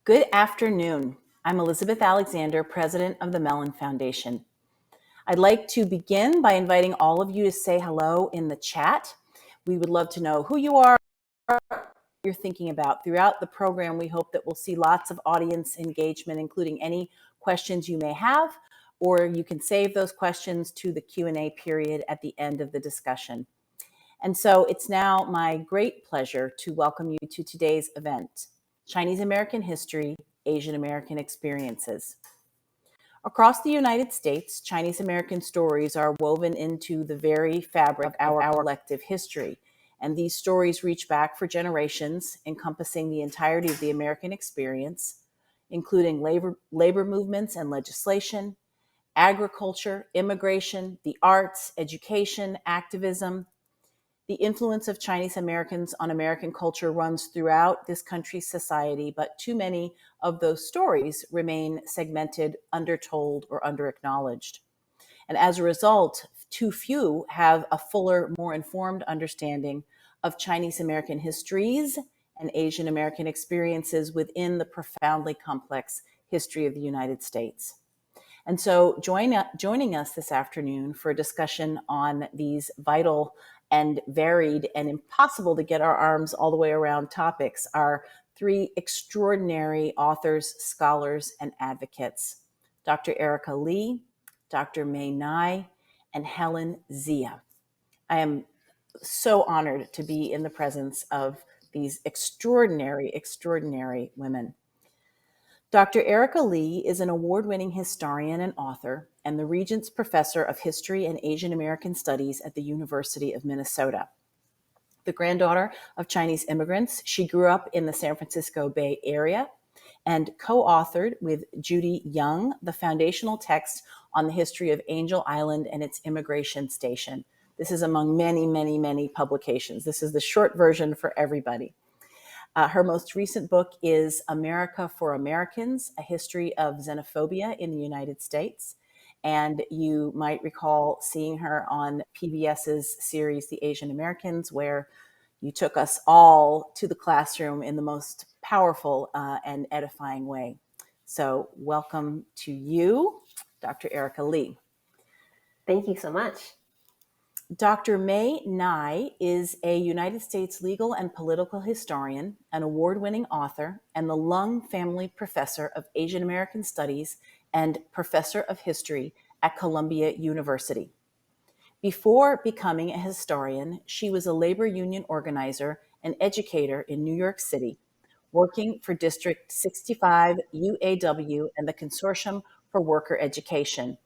Good afternoon. I'm Elizabeth Alexander, president of the Mellon Foundation. I'd like to begin by inviting all of you to say hello in the chat. We would love to know who you are, what you're thinking about. Throughout the program, we hope that we'll see lots of audience engagement, including any questions you may have, or you can save those questions to the Q&A period at the end of the discussion. And so it's now my great pleasure to welcome you to today's event, Chinese American History, Asian American Experiences. Across the United States, Chinese American stories are woven into the very fabric of our collective history. And these stories reach back for generations, encompassing the entirety of the American experience, including labor movements and legislation, agriculture, immigration, the arts, education, activism. The influence of Chinese Americans on American culture runs throughout this country's society, but too many of those stories remain segmented, undertold, or underacknowledged. And as a result, too few have a fuller, more informed understanding of Chinese American histories and Asian American experiences within the profoundly complex history of the United States. And so joining us this afternoon for a discussion on these vital and varied and impossible to get our arms all the way around topics are three extraordinary authors, scholars, and advocates: Dr. Erika Lee, Dr. Mae Ngai, and Helen Zia. I am so honored to be in the presence of these extraordinary women. Dr. Erika Lee is an award-winning historian and author and the Regents Professor of History and Asian American Studies at the University of Minnesota. The granddaughter of Chinese immigrants, she grew up in the San Francisco Bay Area and co-authored with Judy Young the foundational text on the history of Angel Island and its immigration station. This is among many publications. This is the short version for everybody. Her most recent book is America for Americans, A History of Xenophobia in the United States. And you might recall seeing her on PBS's series, The Asian Americans, where you took us all to the classroom in the most powerful and edifying way. So welcome to you, Dr. Erika Lee. Thank you so much. Dr. Mae Ngai is a United States legal and political historian, an award-winning author, and the Lung Family Professor of Asian American Studies and Professor of History at Columbia University. Before becoming a historian, she was a labor union organizer and educator in New York City, working for District 65 UAW and the Consortium for Worker Education.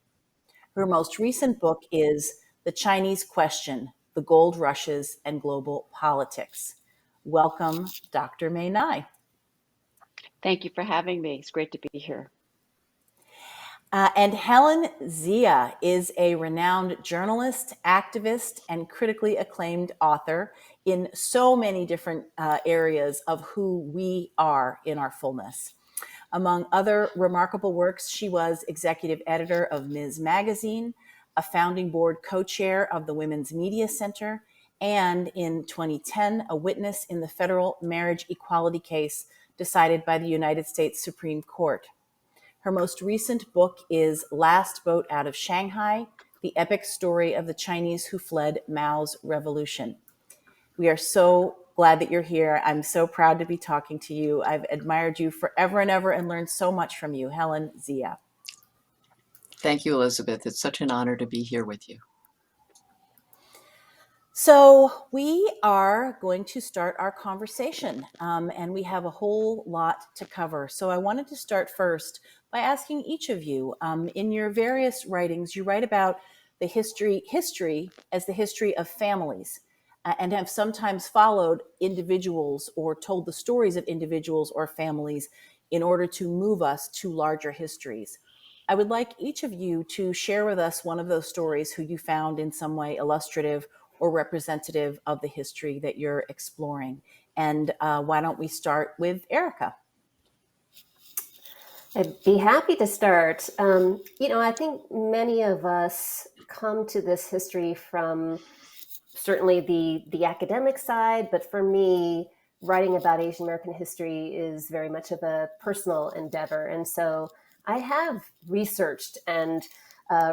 Her most recent book is The Chinese Question, The Gold Rushes and Global Politics. Welcome, Dr. Mae Ngai. Thank you for having me. It's great to be here. And Helen Zia is a renowned journalist, activist, and critically acclaimed author in so many different areas of who we are in our fullness. Among other remarkable works, she was executive editor of Ms. Magazine, a founding board co-chair of the Women's Media Center, and in 2010, a witness in the federal marriage equality case decided by the United States Supreme Court. Her most recent book is Last Boat Out of Shanghai, the epic story of the Chinese who fled Mao's revolution. We are so glad that you're here. I'm so proud to be talking to you. I've admired you forever and ever and learned so much from you. Helen Zia. Thank you, Elizabeth. It's such an honor to be here with you. So we are going to start our conversation, and we have a whole lot to cover. So I wanted to start first by asking each of you, in your various writings, you write about the history as the history of families, and have sometimes followed individuals or told the stories of individuals or families in order to move us to larger histories. I would like each of you to share with us one of those stories who you found in some way illustrative or representative of the history that you're exploring. And why don't we start with Erika? I'd be happy to start. I think many of us come to this history from certainly the academic side, but for me, writing about Asian American history is very much of a personal endeavor. And so I have researched and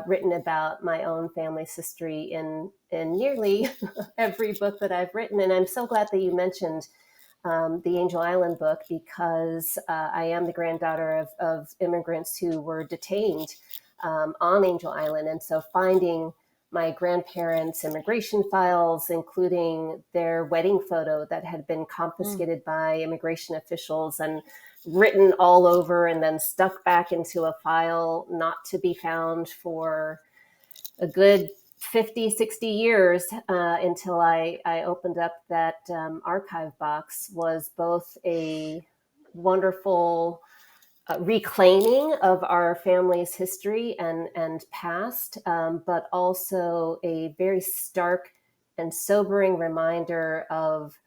written about my own family's history in nearly every book that I've written. And I'm so glad that you mentioned the Angel Island book, because I am the granddaughter of immigrants who were detained on Angel Island. And so finding my grandparents' immigration files, including their wedding photo that had been confiscated by immigration officials and written all over and then stuck back into a file not to be found for a good 50, 60 years until I opened up that archive box, was both a wonderful reclaiming of our family's history and past, but also a very stark and sobering reminder of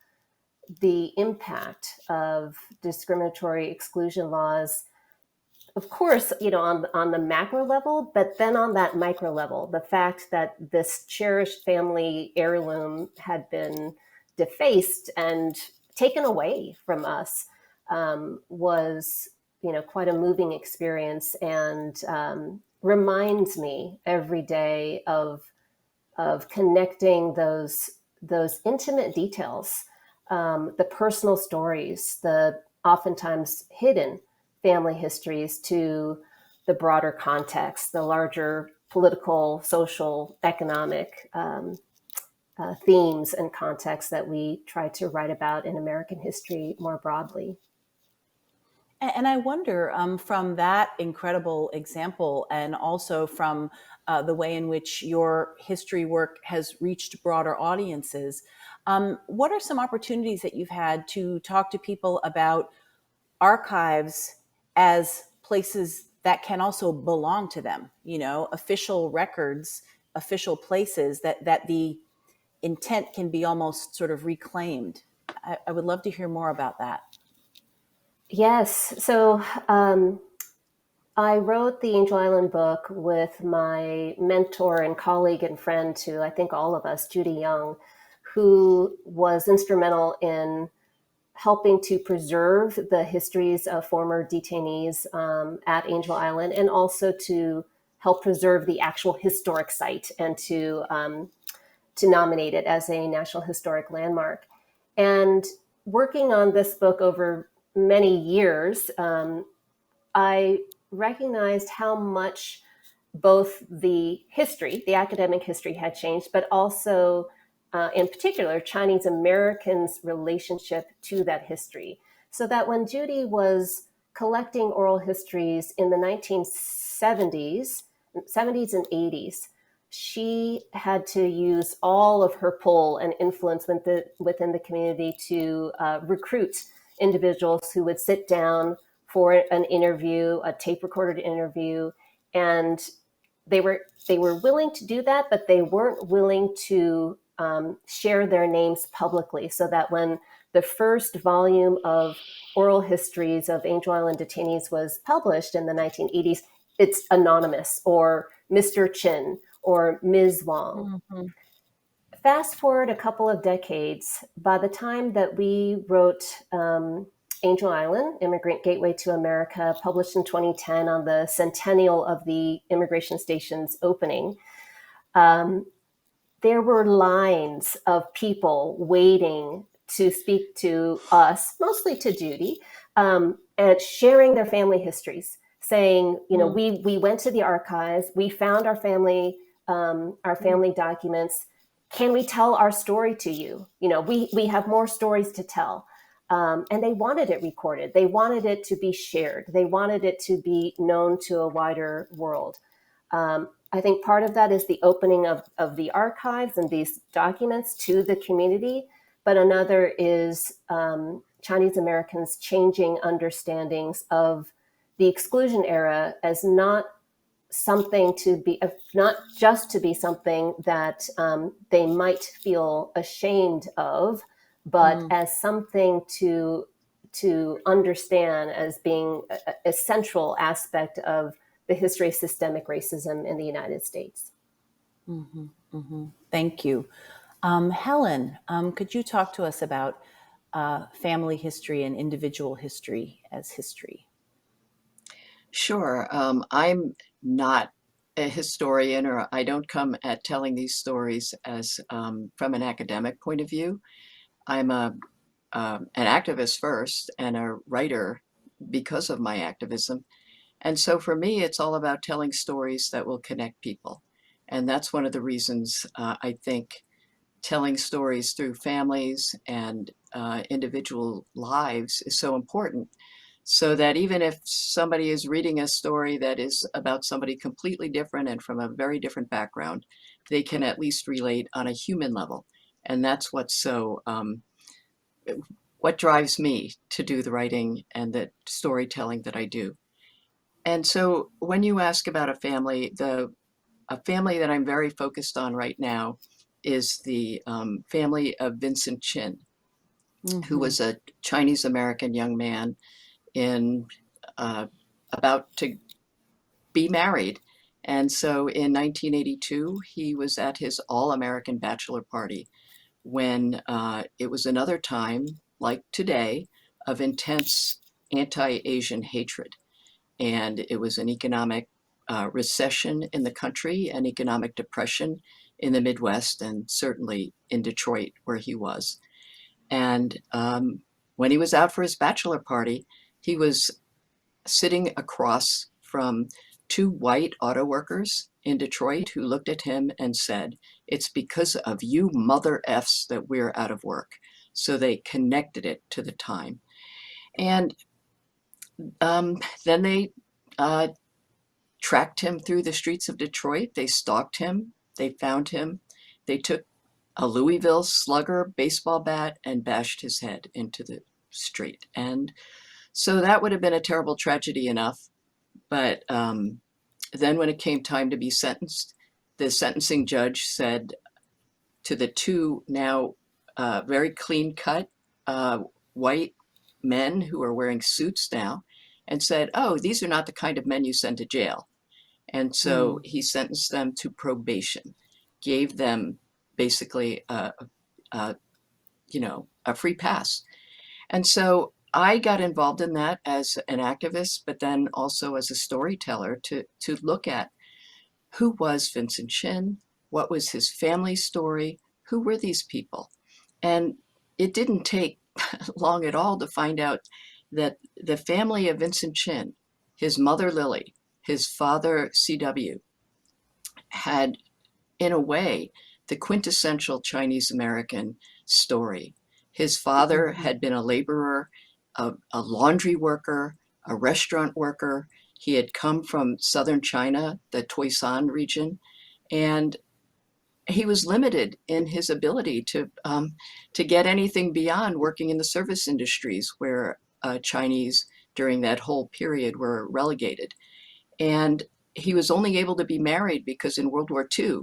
the impact of discriminatory exclusion laws, of course, on the macro level, but then on that micro level, the fact that this cherished family heirloom had been defaced and taken away from us was, quite a moving experience, and reminds me every day of connecting those intimate details, the personal stories, the oftentimes hidden family histories, to the broader context, the larger political, social, economic themes and contexts that we try to write about in American history more broadly. And I wonder, from that incredible example, and also from the way in which your history work has reached broader audiences, what are some opportunities that you've had to talk to people about archives as places that can also belong to them, official records, official places that the intent can be almost sort of reclaimed? I would love to hear more about that. Yes. So I wrote the Angel Island book with my mentor and colleague and friend to, I think, all of us, Judy Young, who was instrumental in helping to preserve the histories of former detainees at Angel Island, and also to help preserve the actual historic site and to nominate it as a National Historic Landmark. And working on this book over many years, I recognized how much both the history, the academic history, had changed, but also in particular, Chinese Americans' relationship to that history. So that when Judy was collecting oral histories in the 1970s and 80s, she had to use all of her pull and influence within the community to recruit individuals who would sit down for an interview, a tape-recorded interview, and they were willing to do that, but they weren't willing to share their names publicly, so that when the first volume of oral histories of Angel Island detainees was published in the 1980s, it's anonymous, or Mr. Chin, or Ms. Wong. Mm-hmm. Fast forward a couple of decades, by the time that we wrote Angel Island, Immigrant Gateway to America, published in 2010 on the centennial of the immigration station's opening, there were lines of people waiting to speak to us, mostly to Judy, and sharing their family histories, saying, we went to the archives, we found our family documents. Can we tell our story to you? We have more stories to tell. And they wanted it recorded. They wanted it to be shared. They wanted it to be known to a wider world. I think part of that is the opening of the archives and these documents to the community. But another is Chinese Americans changing understandings of the exclusion era as not just to be something that they might feel ashamed of, but as something to understand as being a central aspect of the history of systemic racism in the United States. Mm-hmm, mm-hmm. Thank you. Helen, could you talk to us about family history and individual history as history? Sure. I'm not a historian, or I don't come at telling these stories as from an academic point of view. I'm an activist first and a writer because of my activism. And so for me, it's all about telling stories that will connect people. And that's one of the reasons I think telling stories through families and individual lives is so important. So that even if somebody is reading a story that is about somebody completely different and from a very different background, they can at least relate on a human level. And that's what's so what drives me to do the writing and the storytelling that I do. And so when you ask about a family that I'm very focused on right now is the family of Vincent Chin, who Mm-hmm. was a Chinese American young man in uh, about to be married. And so in 1982, he was at his all-American bachelor party when it was another time, like today, of intense anti-Asian hatred. And it was an economic recession in the country, an economic depression in the Midwest, and certainly in Detroit, where he was. And when he was out for his bachelor party, he was sitting across from two white auto workers in Detroit who looked at him and said, "It's because of you mother Fs that we're out of work." So they connected it to the time. And then they uh, tracked him through the streets of Detroit. They stalked him. They found him. They took a Louisville Slugger baseball bat and bashed his head into the street. And so that would have been a terrible tragedy enough. But then when it came time to be sentenced, the sentencing judge said to the two now very clean cut white men who are wearing suits now, and said, "Oh, these are not the kind of men you send to jail." And so he sentenced them to probation, gave them basically a a free pass. And so I got involved in that as an activist, but then also as a storyteller to look at who was Vincent Chin, what was his family story, who were these people. And it didn't take long at all to find out that the family of Vincent Chin, his mother Lily, his father C.W., had, in a way, the quintessential Chinese American story. His father Mm-hmm. had been a laborer, a laundry worker, a restaurant worker. He had come from southern China, the Toisan region, and he was limited in his ability to get anything beyond working in the service industries, where Chinese during that whole period were relegated. And he was only able to be married because in World War II,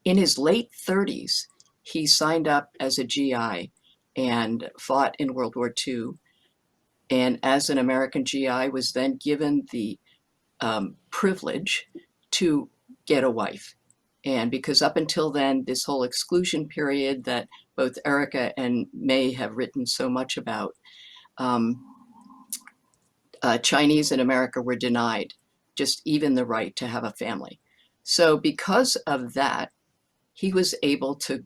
in his late 30s, he signed up as a GI and fought in World War II. And as an American GI, was then given the privilege to get a wife. And because up until then, this whole exclusion period that both Erika and Mae have written so much about, um, Chinese in America were denied just even the right to have a family. So because of that, he was able to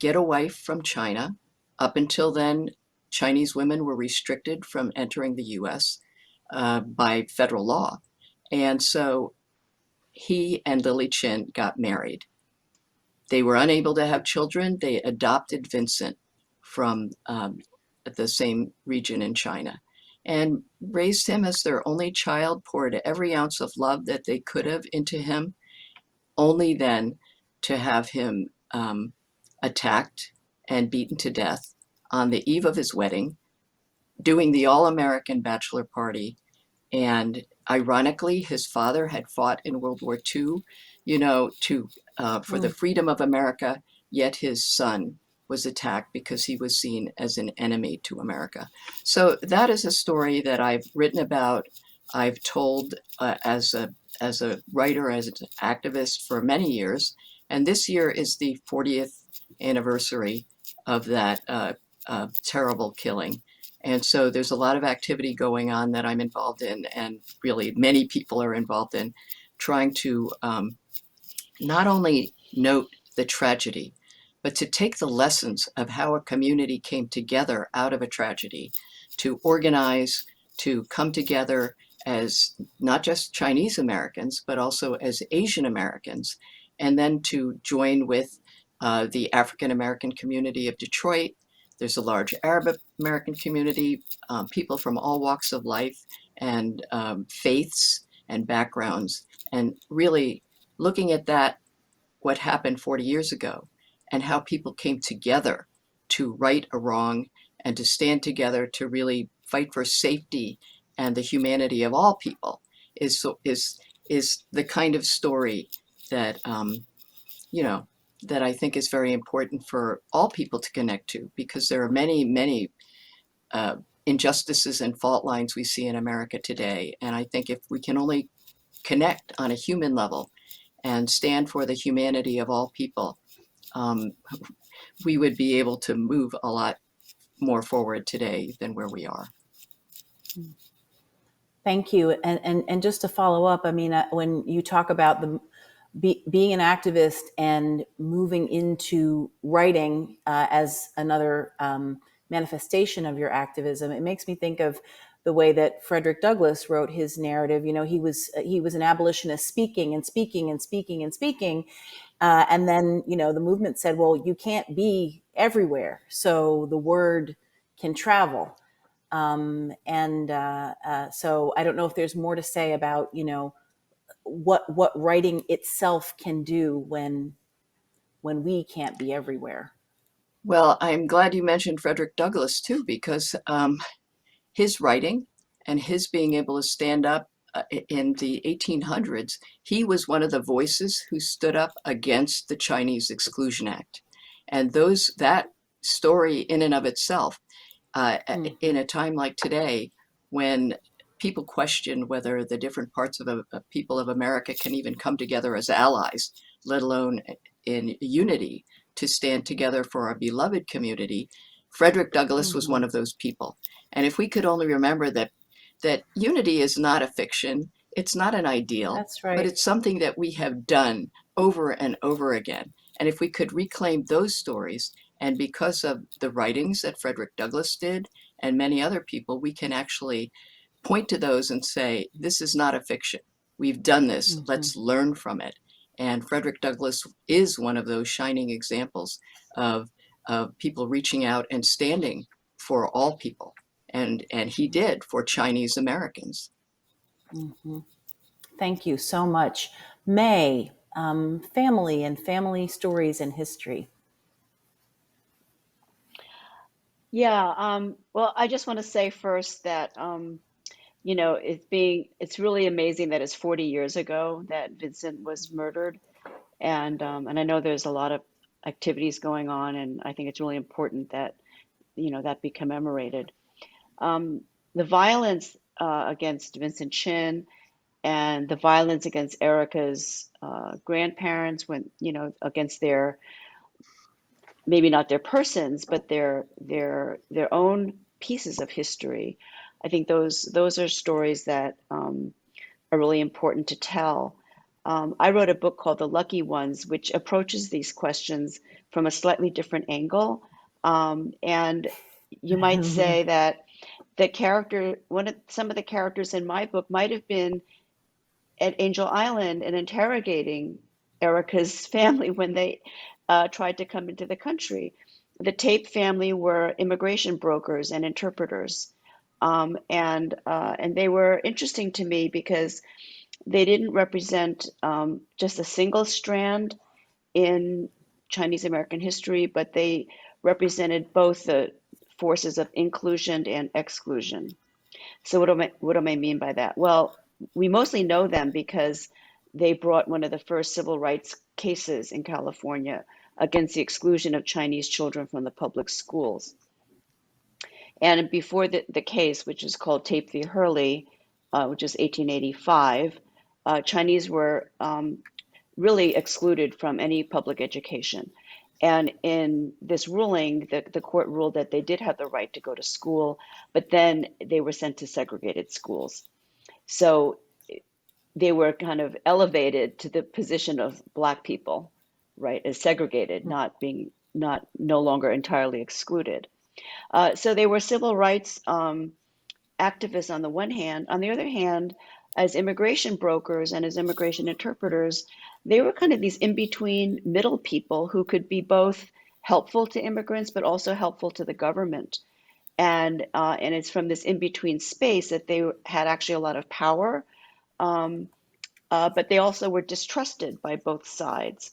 get a wife from China. Up until then, Chinese women were restricted from entering the US by federal law. And so he and Lily Chin got married. They were unable to have children. They adopted Vincent from the same region in China and raised him as their only child, poured every ounce of love that they could have into him, only then to have him attacked and beaten to death on the eve of his wedding, doing the all-American bachelor party. And ironically, his father had fought in World War II, for the freedom of America, yet his son was attacked because he was seen as an enemy to America. So that is a story that I've written about, I've told as a writer, as an activist for many years. And this year is the 40th anniversary of that terrible killing. And so there's a lot of activity going on that I'm involved in, and really many people are involved in, trying to not only note the tragedy, but to take the lessons of how a community came together out of a tragedy, to organize, to come together as not just Chinese Americans, but also as Asian Americans, and then to join with the African American community of Detroit. There's a large Arab American community, people from all walks of life and faiths and backgrounds, and really looking at that, what happened 40 years ago, and how people came together to right a wrong and to stand together to really fight for safety and the humanity of all people is the kind of story that you know that I think is very important for all people to connect to, because there are many injustices and fault lines we see in America today, and I think if we can only connect on a human level and stand for the humanity of all people, um, we would be able to move a lot more forward today than where we are. Thank you. And just to follow up, I mean, when you talk about being an activist and moving into writing as another manifestation of your activism, it makes me think of the way that Frederick Douglass wrote his narrative. You know, he was an abolitionist, speaking and speaking and speaking and speaking. And then, you know, the movement said, well, you can't be everywhere, so the word can travel. So I don't know if there's more to say about, you know, what writing itself can do when we can't be everywhere. Well, I'm glad you mentioned Frederick Douglass too, because his writing and his being able to stand up in the 1800s, he was one of the voices who stood up against the Chinese Exclusion Act. And that story in and of itself, in a time like today, when people question whether the different parts of people of America can even come together as allies, let alone in unity, to stand together for our beloved community, Frederick Douglass was one of those people. And if we could only remember that unity is not a fiction, it's not an ideal, That's right. but it's something that we have done over and over again. And if we could reclaim those stories, and because of the writings that Frederick Douglass did and many other people, we can actually point to those and say, this is not a fiction. We've done this. Let's learn from it. And Frederick Douglass is one of those shining examples of people reaching out and standing for all people. And he did for Chinese Americans. Thank you so much. Mae, family and family stories and history. Yeah, well, I just want to say first that you know, it's really amazing that it's 40 years ago that Vincent was murdered, and I know there's a lot of activities going on, and I think it's really important that, you know, that be commemorated. The violence against Vincent Chin and the violence against Erika's grandparents, when, you know, against their, maybe not their persons, but their own pieces of history. I think those are stories that are really important to tell. I wrote a book called The Lucky Ones, which approaches these questions from a slightly different angle. And you might say that some of the characters in my book might have been at Angel Island and interrogating Erika's family when they tried to come into the country. The Tape family were immigration brokers and interpreters. And they were interesting to me because they didn't represent just a single strand in Chinese American history, but they represented both the forces of inclusion and exclusion. So what do I mean by that? Well, we mostly know them because they brought one of the first civil rights cases in California against the exclusion of Chinese children from the public schools. And before the case, which is called Tape v. Hurley, which is 1885, Chinese were really excluded from any public education. And in this ruling, the court ruled that they did have the right to go to school, but then they were sent to segregated schools. So they were kind of elevated to the position of Black people, right, as segregated, not no longer entirely excluded. So they were civil rights activists on the one hand. On the other hand, as immigration brokers and as immigration interpreters, they were kind of these in-between middle people who could be both helpful to immigrants but also helpful to the government. And it's from this in-between space that they had actually a lot of power, but they also were distrusted by both sides.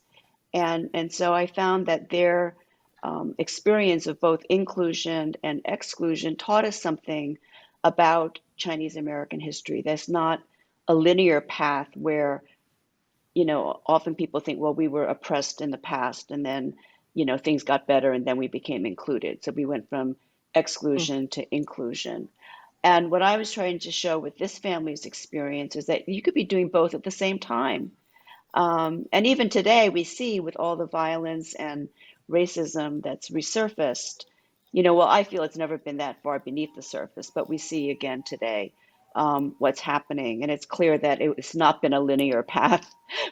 And so I found that their experience of both inclusion and exclusion taught us something about Chinese American history. That's not a linear path where, often people think, well, we were oppressed in the past and then, things got better and then we became included. So we went from exclusion to inclusion. And what I was trying to show with this family's experience is that you could be doing both at the same time. And even today, we see with all the violence and racism that's resurfaced, well, I feel it's never been that far beneath the surface, but we see again today what's happening. And it's clear that it's not been a linear path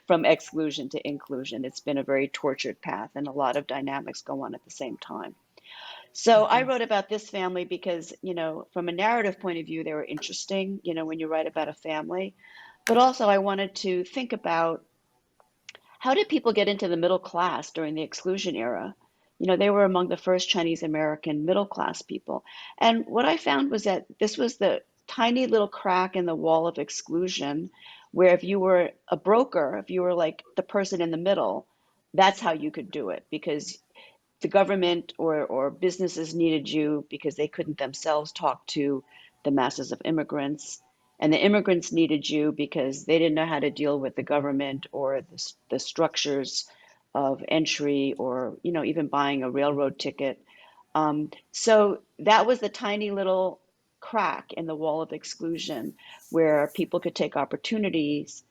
from exclusion to inclusion. It's been a very tortured path, and a lot of dynamics go on at the same time. So I wrote about this family because, from a narrative point of view, they were interesting, when you write about a family. But also, I wanted to think about how did people get into the middle class during the exclusion era? They were among the first Chinese American middle class people. And what I found was that this was the tiny little crack in the wall of exclusion, where if you were a broker, if you were like the person in the middle, that's how you could do it, because the government or businesses needed you because they couldn't themselves talk to the masses of immigrants. And the immigrants needed you because they didn't know how to deal with the government or the structures of entry, or even buying a railroad ticket. So that was the tiny little crack in the wall of exclusion where people could take opportunities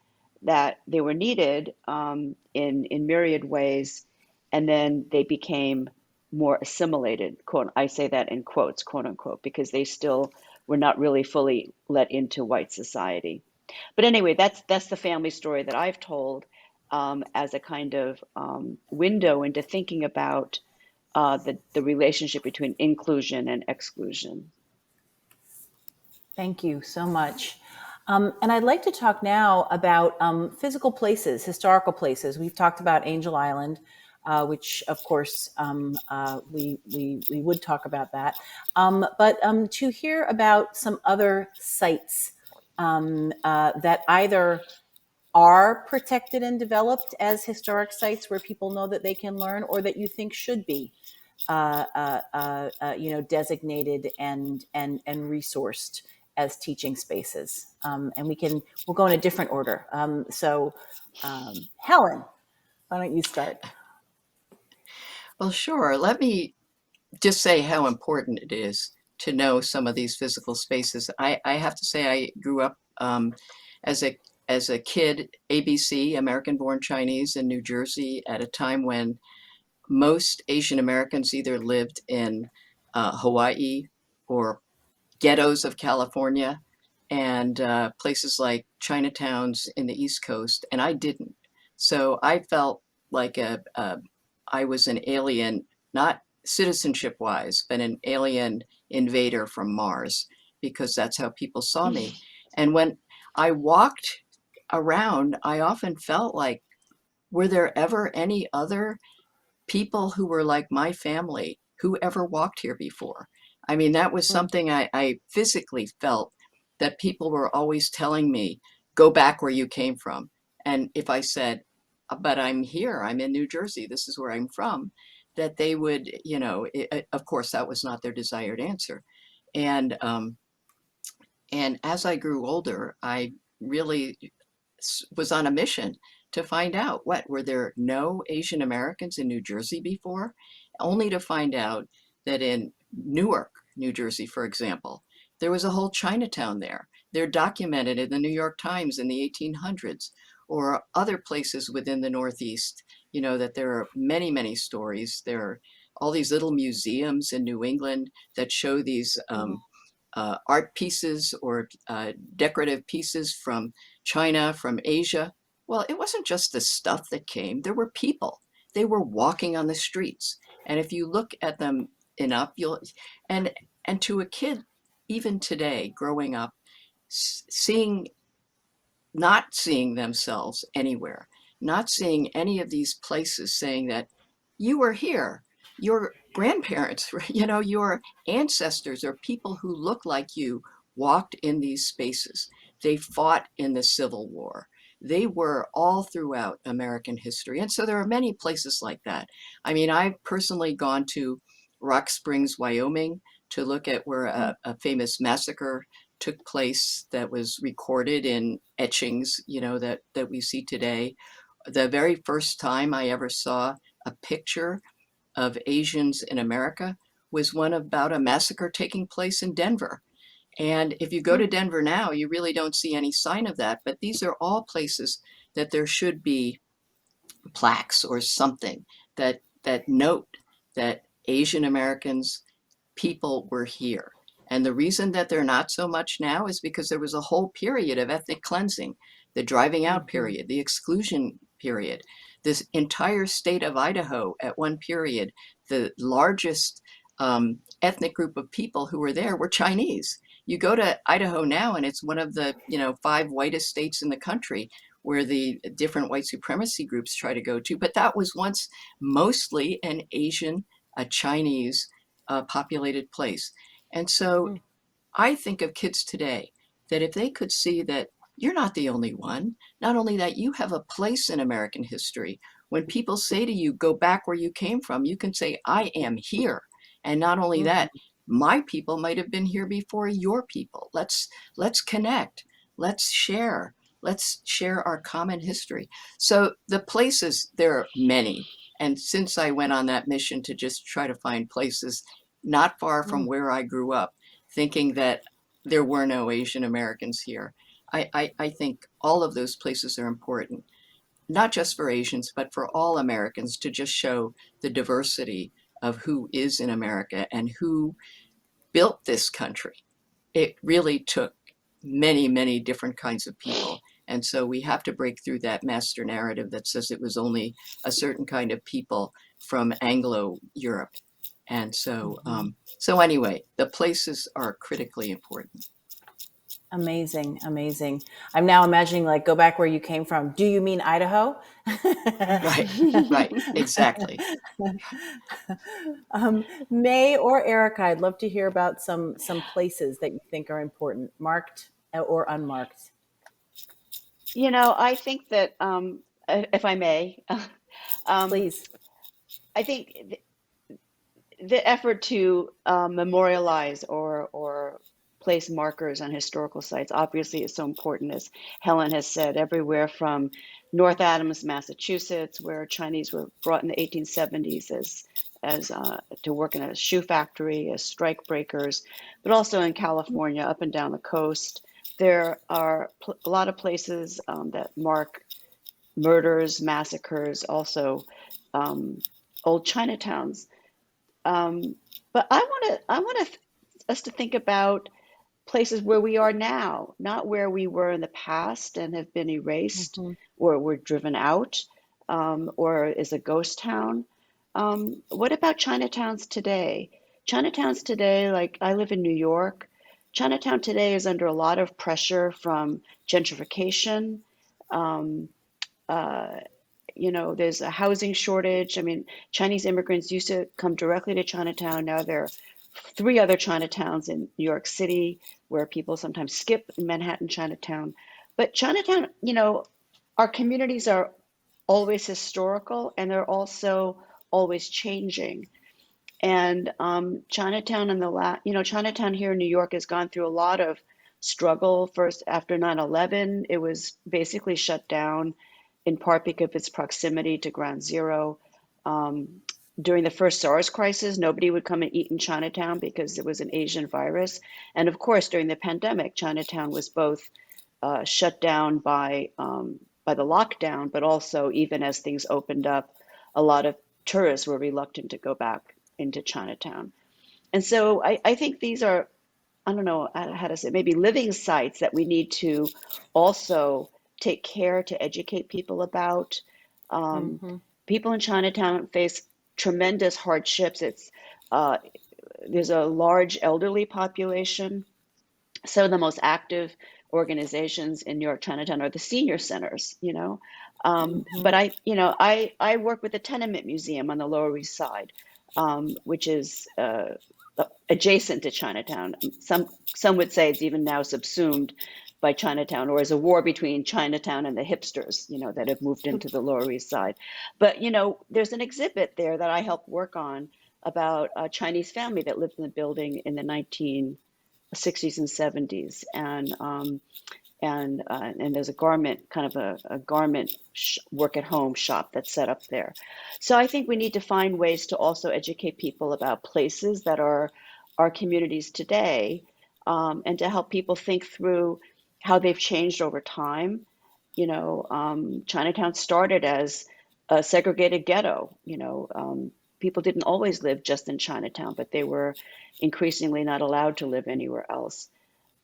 that they were needed in myriad ways, and then they became more assimilated. Quote, I say that in quotes, quote unquote, because they still were not really fully let into white society. But anyway, that's the family story that I've told as a kind of window into thinking about the relationship between inclusion and exclusion. Thank you so much. And I'd like to talk now about physical places, historical places. We've talked about Angel Island, which of course we would talk about that. But to hear about some other sites that either are protected and developed as historic sites where people know that they can learn, or that you think should be designated and resourced as teaching spaces. And we'll go in a different order. Helen, why don't you start? Well, sure. Let me just say how important it is to know some of these physical spaces. I have to say I grew up as a kid, ABC, American-born Chinese, in New Jersey at a time when most Asian Americans either lived in Hawaii or ghettos of California and places like Chinatowns in the East Coast, and I didn't. So I felt like I was an alien, not citizenship-wise, but an alien invader from Mars, because that's how people saw me. And when I walked around, I often felt like, were there ever any other people who were like my family who ever walked here before? I mean, that was something I physically felt, that people were always telling me, go back where you came from. And if I said, but I'm here, I'm in New Jersey, this is where I'm from, that they would, of course, that was not their desired answer. And as I grew older, I really was on a mission to find out, were there no Asian Americans in New Jersey before? Only to find out that in Newark, New Jersey, for example, there was a whole Chinatown there. They're documented in the New York Times in the 1800s, or other places within the Northeast you know, that there are many, many stories. There are all these little museums in New England that show these art pieces or decorative pieces from China, from Asia. Well, it wasn't just the stuff that came, there were people. They were walking on the streets. And if you look at them enough, and and to a kid, even today, growing up, seeing not seeing themselves anywhere, not seeing any of these places saying that you were here, your grandparents, you know, your ancestors or people who look like you walked in these spaces. They fought in the Civil War. They were all throughout American history. And so there are many places like that. I mean, I've personally gone to Rock Springs, Wyoming, to look at where a famous massacre took place that was recorded in etchings, you know, that we see today. The very first time I ever saw a picture of Asians in America was one about a massacre taking place in Denver. And if you go to Denver now, you really don't see any sign of that. But these are all places that there should be plaques or something that note that Asian Americans, people were here. And the reason that they're not so much now is because there was a whole period of ethnic cleansing, the driving out period, the exclusion period. This entire state of Idaho at one period, the largest ethnic group of people who were there were Chinese. You go to Idaho now and it's one of the 5 whitest states in the country where the different white supremacy groups try to go to. But that was once mostly an Asian, a Chinese populated place. And so I think of kids today that if they could see that you're not the only one, not only that you have a place in American history, when people say to you, go back where you came from, you can say, I am here. And not only that, my people might have been here before your people. Let's connect. Let's share our common history. So the places, there are many. And since I went on that mission to just try to find places not far from where I grew up, thinking that there were no Asian Americans here, I think all of those places are important, not just for Asians, but for all Americans, to just show the diversity of who is in America and who built this country. It really took many, many different kinds of people. And so we have to break through that master narrative that says it was only a certain kind of people from Anglo Europe. And so, so anyway, the places are critically important. Amazing, amazing. I'm now imagining, like, go back where you came from. Do you mean Idaho? Right, exactly. Mae or Erika, I'd love to hear about some places that you think are important, marked or unmarked. You know, I think that, if I may, Please. I think the effort to memorialize or place markers on historical sites obviously is so important, as Helen has said, everywhere from North Adams, Massachusetts, where Chinese were brought in the 1870s as to work in a shoe factory as strike breakers, but also in California, up and down the coast. There are a lot of places that mark murders, massacres, also old Chinatowns. But I want us to think about places where we are now, not where we were in the past and have been erased or were driven out, or is a ghost town. What about Chinatowns today? Chinatowns today, like I live in New York, Chinatown today is under a lot of pressure from gentrification. There's a housing shortage. I mean, Chinese immigrants used to come directly to Chinatown. Now there are 3 other Chinatowns in New York City where people sometimes skip in Manhattan Chinatown. But Chinatown, our communities are always historical and they're also always changing. And Chinatown Chinatown here in New York has gone through a lot of struggle. First, after 9/11, it was basically shut down in part because of its proximity to Ground Zero. During the first SARS crisis, nobody would come and eat in Chinatown because it was an Asian virus. And of course, during the pandemic, Chinatown was both shut down by the lockdown, but also even as things opened up a lot of tourists were reluctant to go back into Chinatown. And so I think these are, I don't know how to say, maybe living sites that we need to also take care to educate people about. Um, Mm-hmm. People in Chinatown face tremendous hardships. Uh, there's a large elderly population. Some of the most active organizations in New York Chinatown are the senior centers, you know. Mm-hmm. But I work with the Tenement Museum on the Lower East Side, which is adjacent to Chinatown. Some would say it's even now subsumed by Chinatown, or is a war between Chinatown and the hipsters, you know, that have moved into the Lower East Side. But you know, there's an exhibit there that I helped work on about a Chinese family that lived in the building in the 1960s and 70s, and there's a garment, kind of a garment work at home shop that's set up there. So I think we need to find ways to also educate people about places that are our communities today, and to help people think through how they've changed over time. You know, Chinatown started as a segregated ghetto. You know, people didn't always live just in Chinatown, but they were increasingly not allowed to live anywhere else.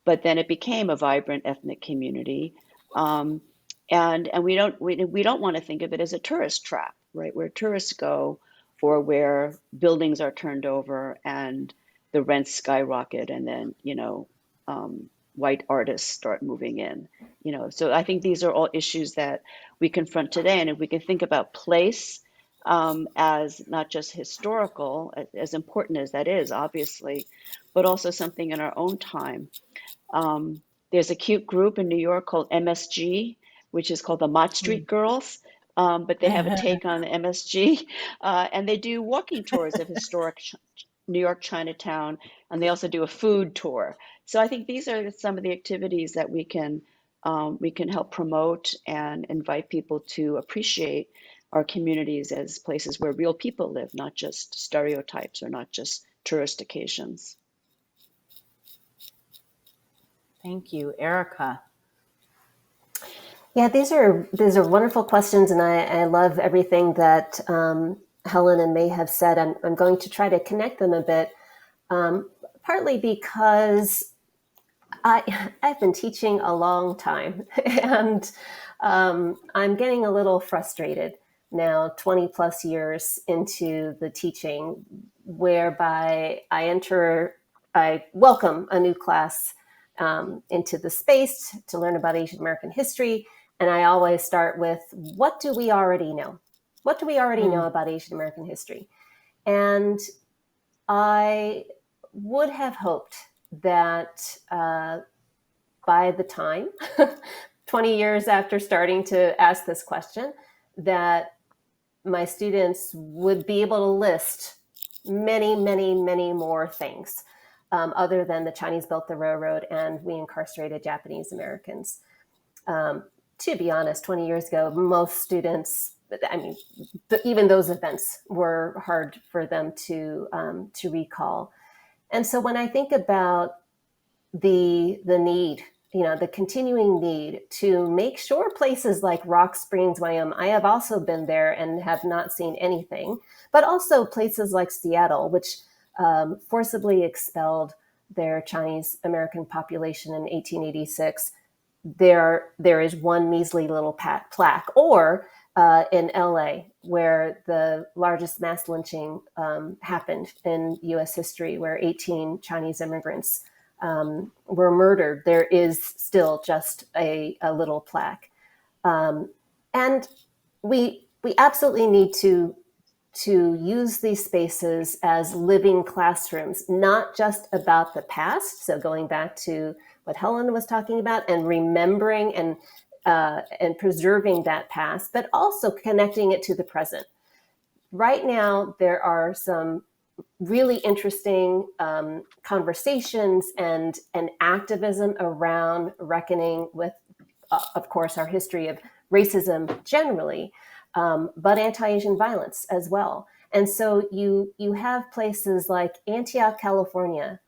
But then it became a vibrant ethnic community, um, and we don't want to think of it as a tourist trap, right? Where tourists go, or where buildings are turned over and the rents skyrocket, and then white artists start moving in. You know, so I think these are all issues that we confront today, and if we can think about place, as not just historical, as important as that is, obviously, but also something in our own time. There's a cute group in New York called MSG, which is called the Mott Street Girls, but they have a take on the MSG, and they do walking tours of historic New York Chinatown, and they also do a food tour. So I think these are some of the activities that we can help promote and invite people to appreciate our communities as places where real people live, not just stereotypes or not just tourist occasions. Thank you, Erika. Yeah, these are wonderful questions, and I love everything that Helen and Mae have said. I'm going to try to connect them a bit, partly because I've been teaching a long time, and I'm getting a little frustrated now, 20 plus years into the teaching, whereby I welcome a new class into the space to learn about Asian American history. And I always start with, what do we already know? What do we already know about Asian American history? And I would have hoped that by the time, 20 years after starting to ask this question, that my students would be able to list many, many, many more things other than the Chinese built the railroad and we incarcerated Japanese Americans. To be honest, 20 years ago, most students, I mean, even those events were hard for them to recall. And so when I think about the need, the continuing need to make sure places like Rock Springs, Wyoming, I have also been there and have not seen anything, but also places like Seattle, which forcibly expelled their Chinese American population in 1886. There is one measly little plaque, or in LA, where the largest mass lynching happened in US history, where 18 Chinese immigrants were murdered. There is still just a little plaque. And we absolutely need to use these spaces as living classrooms, not just about the past. So going back to what Helen was talking about, and remembering and preserving that past, but also connecting it to the present. Right now, there are some really interesting conversations and activism around reckoning with, of course, our history of racism generally, but anti-Asian violence as well. And so you have places like Antioch, California,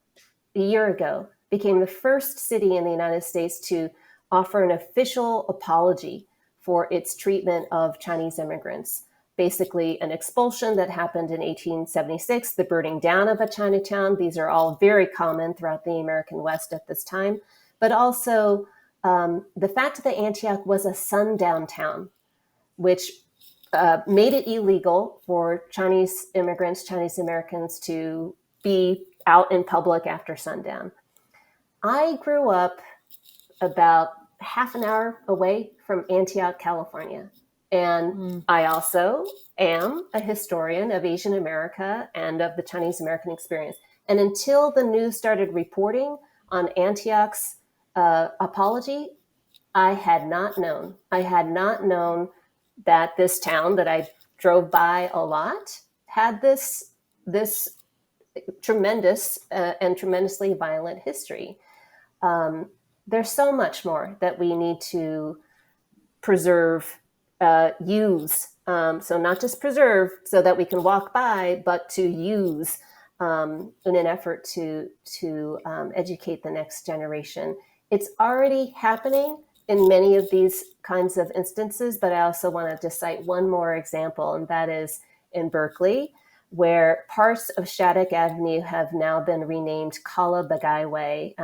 a year ago, became the first city in the United States to offer an official apology for its treatment of Chinese immigrants. basically an expulsion that happened in 1876, the burning down of a Chinatown. These are all very common throughout the American West at this time. But also the fact that Antioch was a sundown town, which made it illegal for Chinese immigrants, Chinese Americans, to be out in public after sundown. I grew up about half an hour away from Antioch, California. And I also am a historian of Asian America and of the Chinese American experience. And until the news started reporting on Antioch's apology, I had not known. I had not known that this town that I drove by a lot had this tremendous and tremendously violent history. There's so much more that we need to preserve, use. So not just preserve so that we can walk by, but to use in an effort to educate the next generation. It's already happening in many of these kinds of instances, but I also want to just cite one more example, and that is in Berkeley, where parts of Shattuck Avenue have now been renamed Kala Bagai Way,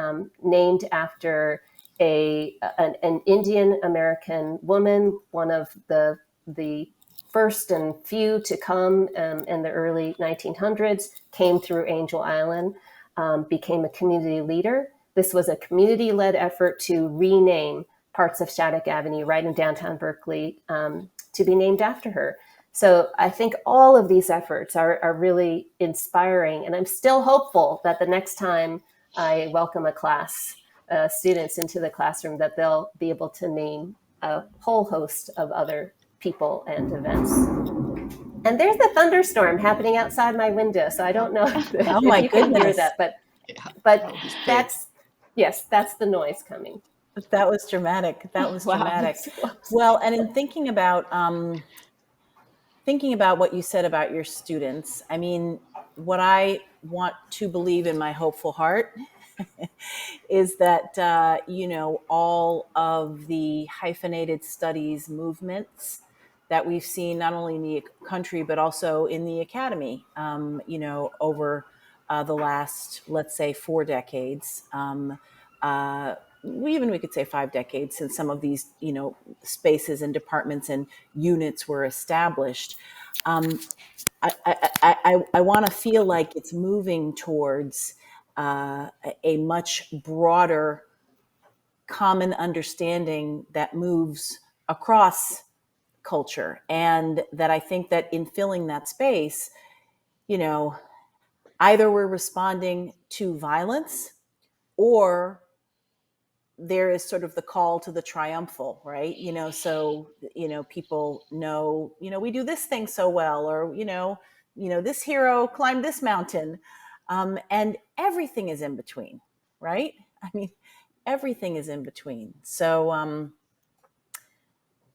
named after an Indian American woman, one of the first and few to come in the early 1900s, came through Angel Island, became a community leader. This was a community-led effort to rename parts of Shattuck Avenue right in downtown Berkeley to be named after her. So I think all of these efforts are really inspiring, and I'm still hopeful that the next time I welcome a class, students into the classroom, that they'll be able to name a whole host of other people and events. And there's a thunderstorm happening outside my window, so I don't know if you can hear that, but that's the noise coming. That was dramatic. That was dramatic. Well, and in thinking about what you said about your students, I mean, what I want to believe in my hopeful heart is that, all of the hyphenated studies movements that we've seen not only in the country, but also in the academy, over the last, let's say, 4 decades, we could say 5 decades, since some of these, spaces and departments and units were established. I want to feel like it's moving towards a much broader common understanding that moves across culture. And that I think that in filling that space, either we're responding to violence, or there is sort of the call to the triumphal, right? So, people know, we do this thing so well, or, this hero climbed this mountain, and everything is in between, right? I mean, everything is in between. So,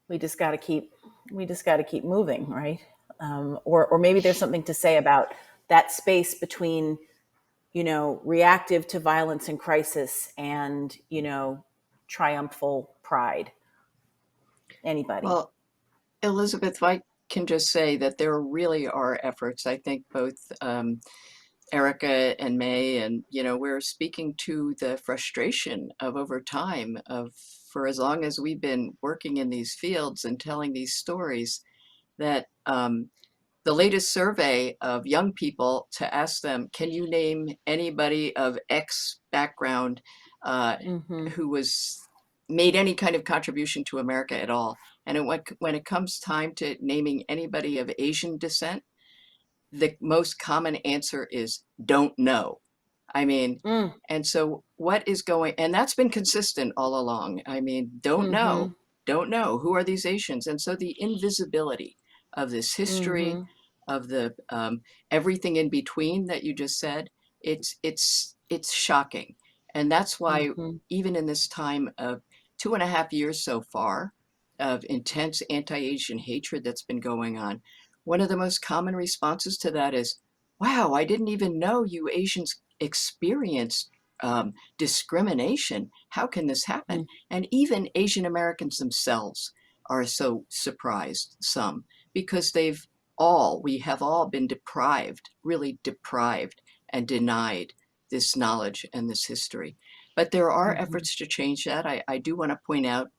we just got to keep moving, right? Or maybe there's something to say about that space between, reactive to violence and crisis and, triumphal pride. Anybody? Well, Elizabeth, I can just say that there really are efforts. I think both Erika and Mae, and we're speaking to the frustration of over time of, for as long as we've been working in these fields and telling these stories, that the latest survey of young people, to ask them, can you name anybody of X background who was made any kind of contribution to America at all? And when it comes time to naming anybody of Asian descent, the most common answer is don't know. I mean, and so what is going, and that's been consistent all along. I mean, don't know, who are these Asians? And so the invisibility of this history, of the everything in between that you just said, it's shocking. And that's why even in this time of 2.5 years so far of intense anti-Asian hatred that's been going on, one of the most common responses to that is, wow, I didn't even know you Asians experienced discrimination. How can this happen? And even Asian Americans themselves are so surprised, some, because we have all been deprived, really deprived and denied this knowledge and this history. But there are efforts to change that. I do want to point out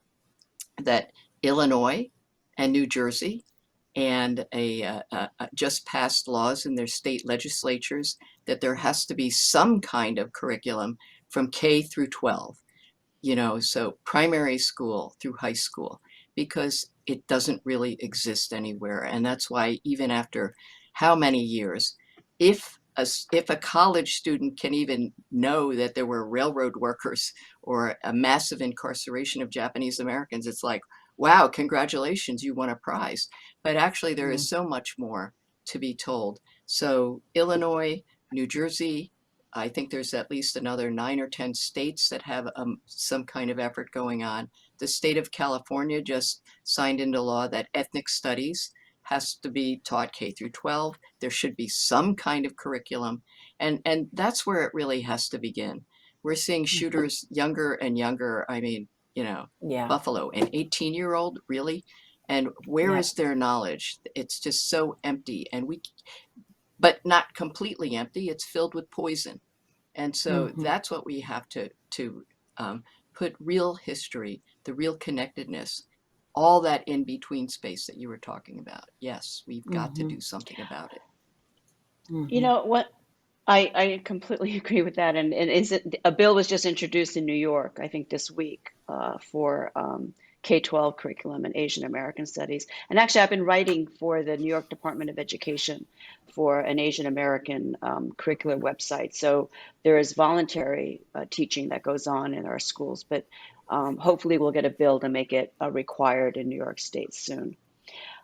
that Illinois and New Jersey and just passed laws in their state legislatures that there has to be some kind of curriculum from K through 12, so primary school through high school, because it doesn't really exist anywhere. And that's why even after how many years, if a college student can even know that there were railroad workers or a massive incarceration of Japanese Americans, it's like, wow, congratulations, you won a prize. But actually, there is so much more to be told. So Illinois, New Jersey, I think there's at least another 9 or 10 states that have some kind of effort going on. The state of California just signed into law that ethnic studies has to be taught K through 12. There should be some kind of curriculum. And that's where it really has to begin. We're seeing shooters younger and younger. I mean, Yeah. Buffalo, an 18-year-old, really? And where is their knowledge? It's just so empty. But not completely empty. It's filled with poison. And so that's what we have to put real history, the real connectedness, all that in between space that you were talking about. Yes, we've got to do something about it. You know what? I completely agree with that. And a bill was just introduced in New York, I think this week, for K-12 curriculum and Asian American studies. And actually, I've been writing for the New York Department of Education for an Asian American curricular website. So there is voluntary teaching that goes on in our schools, but hopefully we'll get a bill to make it required in New York State soon.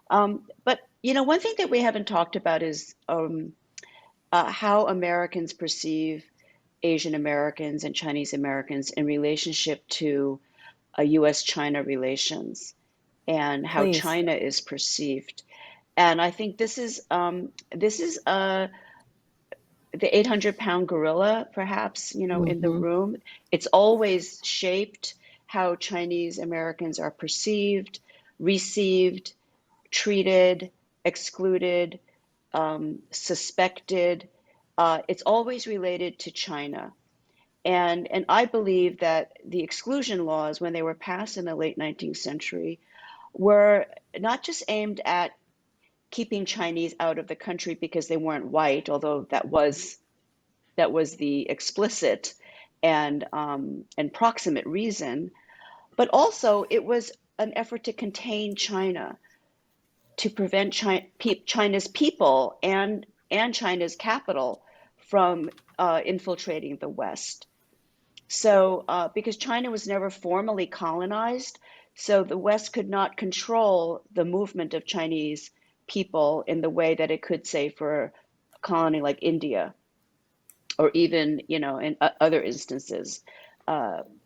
But, one thing that we haven't talked about is how Americans perceive Asian Americans and Chinese Americans in relationship to U.S.-China relations and how Please. China is perceived. And I think this is the 800-pound gorilla, perhaps, in the room. It's always shaped how Chinese Americans are perceived, received, treated, excluded, suspected. It's always related to China. And I believe that the exclusion laws, when they were passed in the late 19th century, were not just aimed at keeping Chinese out of the country because they weren't white, although that was the explicit and proximate reason, but also it was an effort to contain China, to prevent China's people and China's capital from infiltrating the West. So because China was never formally colonized, so the West could not control the movement of Chinese people in the way that it could, say, for a colony like India, or even, in other instances.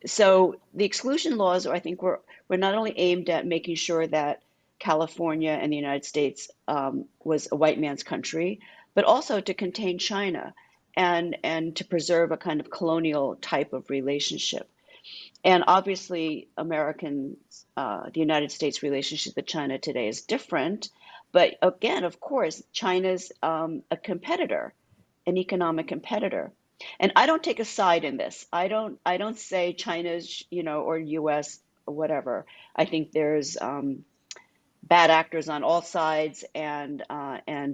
So the exclusion laws, I think, were not only aimed at making sure that California and the United States was a white man's country, but also to contain China and to preserve a kind of colonial type of relationship. And obviously, the United States relationship with China today is different. But again, of course, China's a competitor, an economic competitor. And I don't take a side in this. I don't say China's, or US, or whatever. I think there's bad actors on all sides and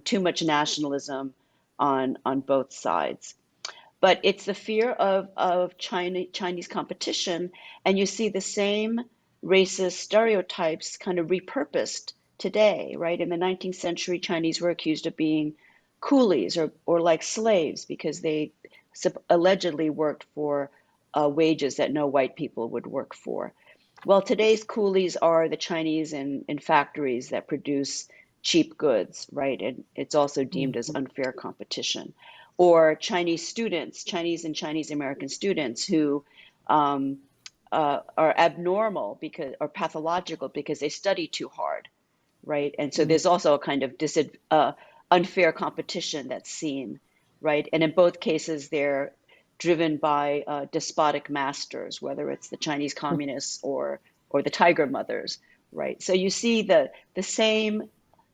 too much nationalism on both sides. But it's the fear of Chinese competition, and you see the same racist stereotypes kind of repurposed today, right? In the 19th century, Chinese were accused of being coolies or like slaves because they allegedly worked for wages that no white people would work for. Well, today's coolies are the Chinese in factories that produce cheap goods, right? And it's also deemed as unfair competition. Or Chinese and Chinese American students who are abnormal or pathological because they study too hard, right? And so there's also a kind of unfair competition that's seen, right? And in both cases, they're driven by despotic masters, whether it's the Chinese communists or the Tiger Mothers, right? So you see the same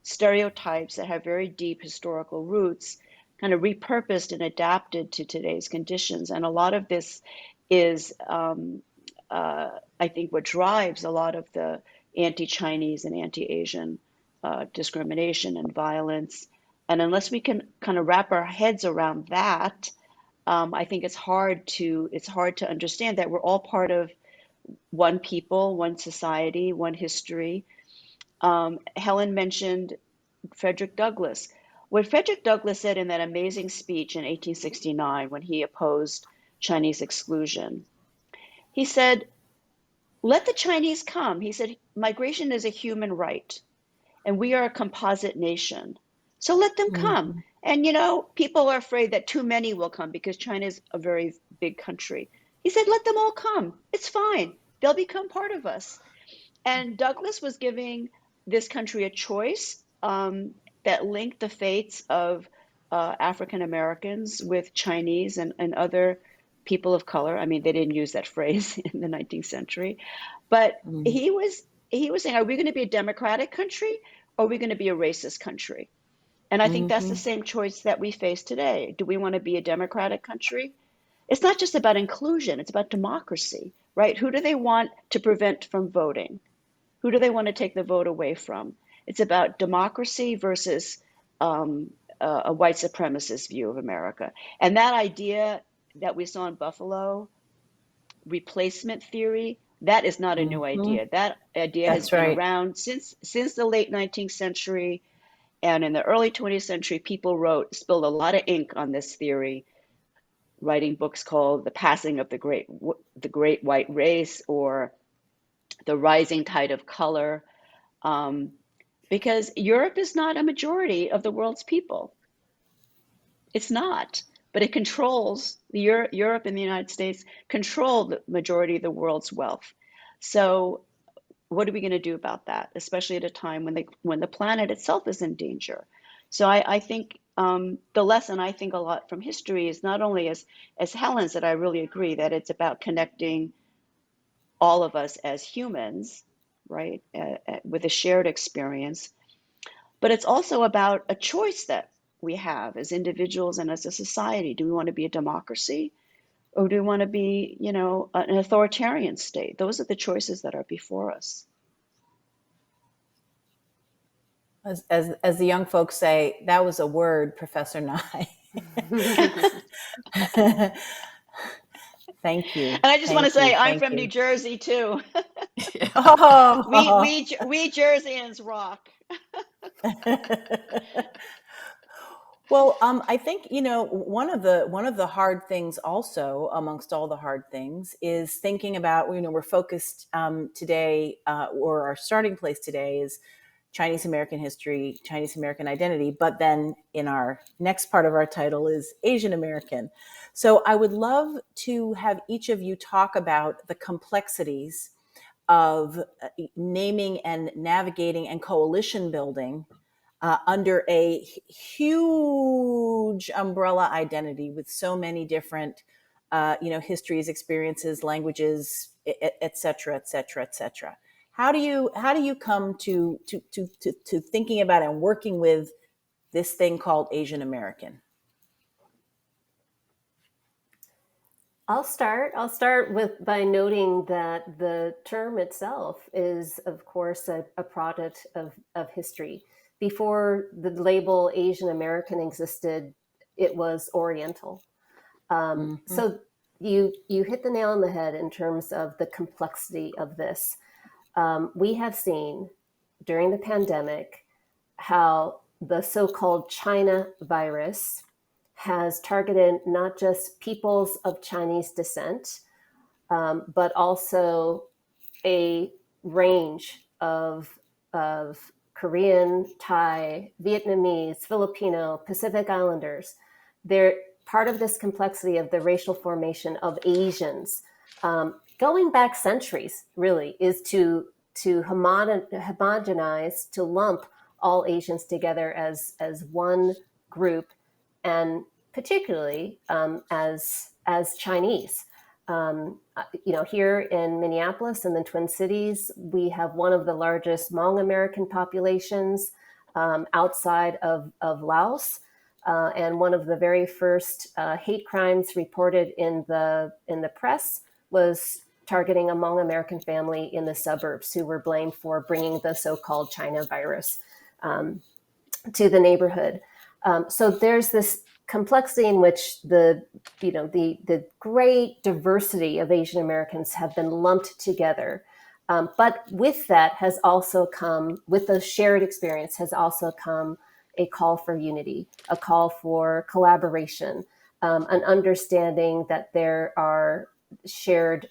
stereotypes that have very deep historical roots kind of repurposed and adapted to today's conditions. And a lot of this is, I think, what drives a lot of the anti-Chinese and anti-Asian discrimination and violence. And unless we can kind of wrap our heads around that, I think it's hard to understand that we're all part of one people, one society, one history. Helen mentioned Frederick Douglass. What Frederick Douglass said in that amazing speech in 1869 when he opposed Chinese exclusion, he said, "Let the Chinese come." He said, "Migration is a human right, and we are a composite nation. So let them come." And, people are afraid that too many will come because China is a very big country. He said, "Let them all come. It's fine. They'll become part of us." And Douglass was giving this country a choice that linked the fates of African Americans with Chinese and other people of color. I mean, they didn't use that phrase in the 19th century, but he was saying, are we going to be a democratic country or are we going to be a racist country? And I think that's the same choice that we face today. Do we want to be a democratic country? It's not just about inclusion, it's about democracy, right? Who do they want to prevent from voting? Who do they want to take the vote away from? It's about democracy versus a white supremacist view of America. And that idea that we saw in Buffalo, replacement theory, that is not a new idea. That idea has been around since the late 19th century. And in the early 20th century, people spilled a lot of ink on this theory, writing books called The Passing of the Great White Race or The Rising Tide of Color, because Europe is not a majority of the world's people. It's not, but it controls, Europe and the United States control the majority of the world's wealth. So what are we going to do about that, especially at a time when the planet itself is in danger? So I think the lesson I think a lot from history is not only as Helen's, that I really agree that it's about connecting all of us as humans, right, with a shared experience, but it's also about a choice that we have as individuals and as a society. Do we want to be a democracy or do we want to be, an authoritarian state? Those are the choices that are before us. As the young folks say, that was a word, Professor Ngai. Thank you. And I just want to say, I'm from New Jersey too. Oh. we Jerseyans rock. Well, I think, one of the hard things also amongst all the hard things is thinking about, we're focused today, or our starting place today is Chinese American history, Chinese American identity, but then in our next part of our title is Asian American. So I would love to have each of you talk about the complexities of naming and navigating and coalition building under a huge umbrella identity with so many different, histories, experiences, languages, et cetera, et cetera, et cetera. How do you come to thinking about and working with this thing called Asian American? I'll start by noting that the term itself is, of course, a product of history. Before the label Asian American existed, it was Oriental. So you hit the nail on the head in terms of the complexity of this. We have seen during the pandemic how the so-called China virus has targeted not just peoples of Chinese descent, but also a range of Korean, Thai, Vietnamese, Filipino, Pacific Islanders. They're part of this complexity of the racial formation of Asians. Going back centuries, really, is to homogenize, to lump all Asians together as one group, and particularly as Chinese. Here in Minneapolis and the Twin Cities, we have one of the largest Hmong American populations. outside of Laos. And one of the very first hate crimes reported in the press was targeting a Hmong American family in the suburbs who were blamed for bringing the so-called China virus to the neighborhood. So there's this complexity in which the great diversity of Asian Americans have been lumped together. But with that has also come, with the shared experience, has also come a call for unity, a call for collaboration, an understanding that there are shared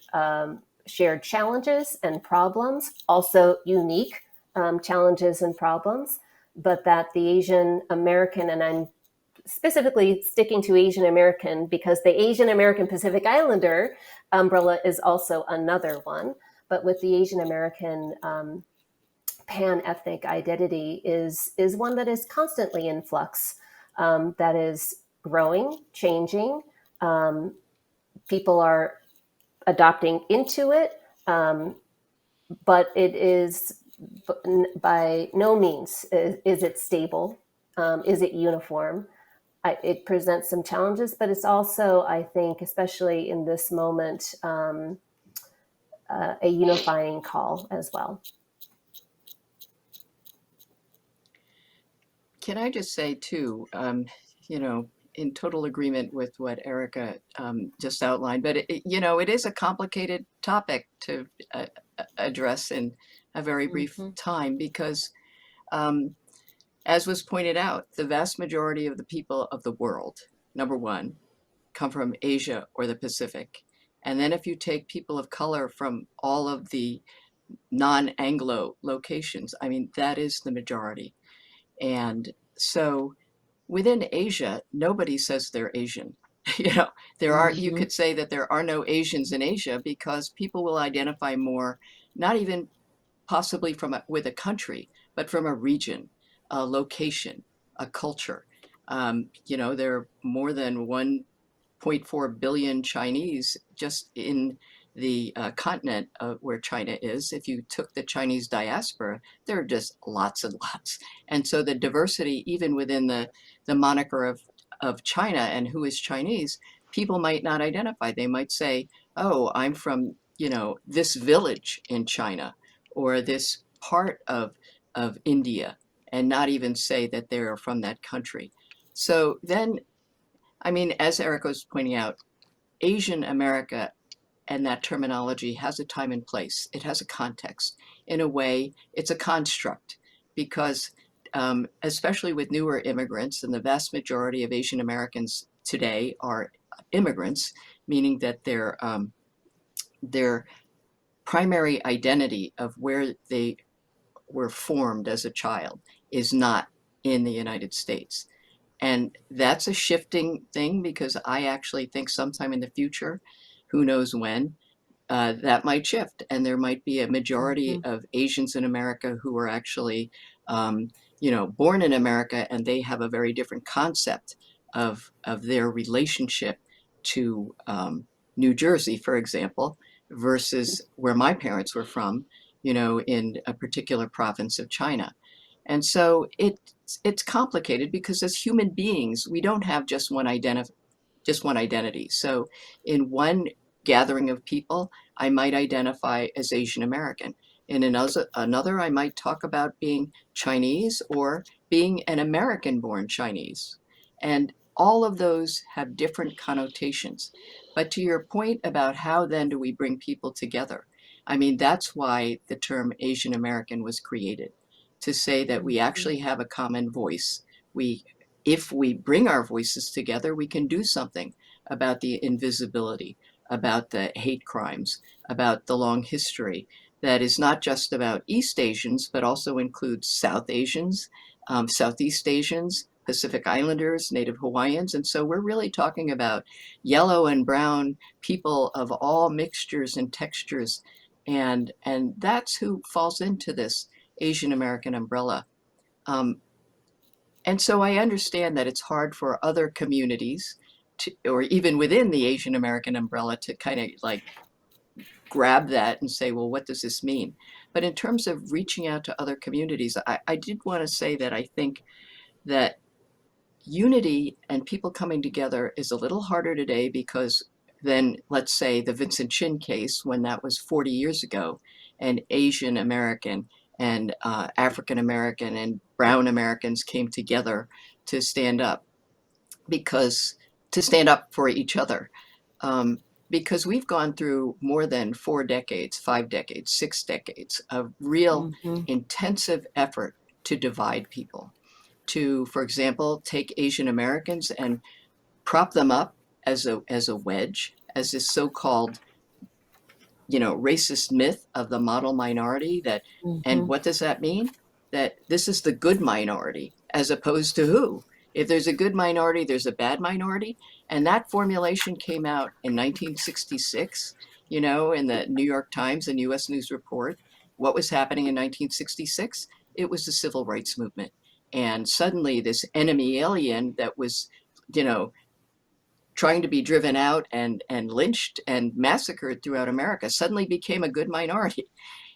challenges and problems, also unique challenges and problems, but that the Asian American, and I'm specifically sticking to Asian American because the Asian American Pacific Islander umbrella is also another one. But with the Asian American pan-ethnic identity is one that is constantly in flux, that is growing, changing. People are adopting into it, but it is by no means is it stable. Is it uniform? It presents some challenges, but it's also, I think, especially in this moment, a unifying call as well. Can I just say too, in total agreement with what Erika just outlined, but it is a complicated topic to address in a very brief time because, as was pointed out, the vast majority of the people of the world, number one, come from Asia or the Pacific. And then if you take people of color from all of the non-Anglo locations, I mean, that is the majority. And so within Asia, nobody says they're Asian. You could say that there are no Asians in Asia because people will identify more, not even possibly with a country, but from a region, a location, a culture. There are more than 1.4 billion Chinese just in the continent where China is. If you took the Chinese diaspora, there are just lots and lots. And so the diversity, even within the moniker of China and who is Chinese, people might not identify. They might say, oh, I'm from, this village in China or this part of India, and not even say that they're from that country. So then, I mean, as Erika was pointing out, Asian America and that terminology has a time and place. It has a context. In a way, it's a construct because especially with newer immigrants, and the vast majority of Asian Americans today are immigrants, meaning that their primary identity of where they were formed as a child is not in the United States. And that's a shifting thing because I actually think sometime in the future, who knows when, that might shift. And there might be a majority of Asians in America who are actually, born in America, and they have a very different concept of their relationship to New Jersey, for example, versus where my parents were from, in a particular province of China. And so it's complicated because as human beings, we don't have just one identity. So in one gathering of people, I might identify as Asian American. In another, I might talk about being Chinese or being an American-born Chinese. And all of those have different connotations. But to your point about how then do we bring people together? I mean, that's why the term Asian American was created, to say that we actually have a common voice. If we bring our voices together, we can do something about the invisibility, about the hate crimes, about the long history that is not just about East Asians, but also includes South Asians, Southeast Asians, Pacific Islanders, Native Hawaiians. And so we're really talking about yellow and brown people of all mixtures and textures. And that's who falls into this Asian American umbrella. And so I understand that it's hard for other communities or even within the Asian American umbrella to kind of like grab that and say, well, what does this mean? But in terms of reaching out to other communities, I did want to say that I think that unity and people coming together is a little harder today because then, let's say, the Vincent Chin case, when that was 40 years ago, and Asian American and African American and Brown Americans came together to stand up because to stand up for each other. Um, because we've gone through more than 4 decades, 5 decades, 6 decades of real Mhm. intensive effort to divide people. To, for example, take Asian Americans and prop them up as a wedge, as this so-called, racist myth of the model minority that, and Mhm. what does that mean? That this is the good minority, as opposed to who? If there's a good minority, there's a bad minority. And that formulation came out in 1966, in the New York Times and US News Report. What was happening in 1966? It was the civil rights movement. And suddenly this enemy alien that was, you know, trying to be driven out and lynched and massacred throughout America suddenly became a good minority.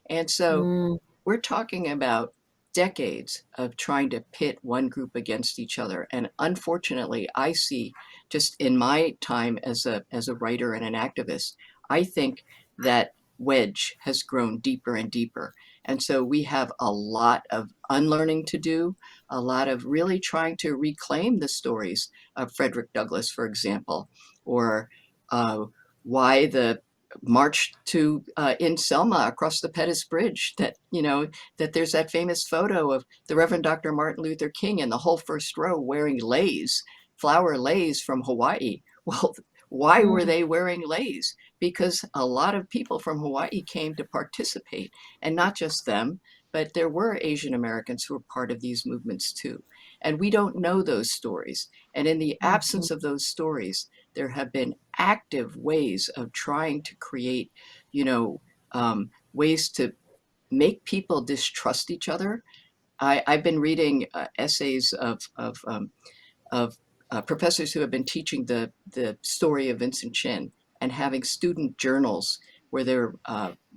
And so Mm. we're talking about decades of trying to pit one group against each other. And unfortunately, I see, just in my time as a writer and an activist, I think that wedge has grown deeper and deeper. And so we have a lot of unlearning to do, a lot of really trying to reclaim the stories of Frederick Douglass, for example, or uh, why the march to in Selma across the Pettus Bridge, that there's that famous photo of the Reverend Dr. Martin Luther King and the whole first row wearing leis, flower leis from Hawaii. Well, why were Mm. they wearing leis? Because a lot of people from Hawaii came to participate, and not just them, but there were Asian Americans who were part of these movements too. And we don't know those stories. And in the Mhm. absence of those stories, there have been active ways of trying to create, ways to make people distrust each other. I've been reading essays of professors who have been teaching the story of Vincent Chin and having student journals where they're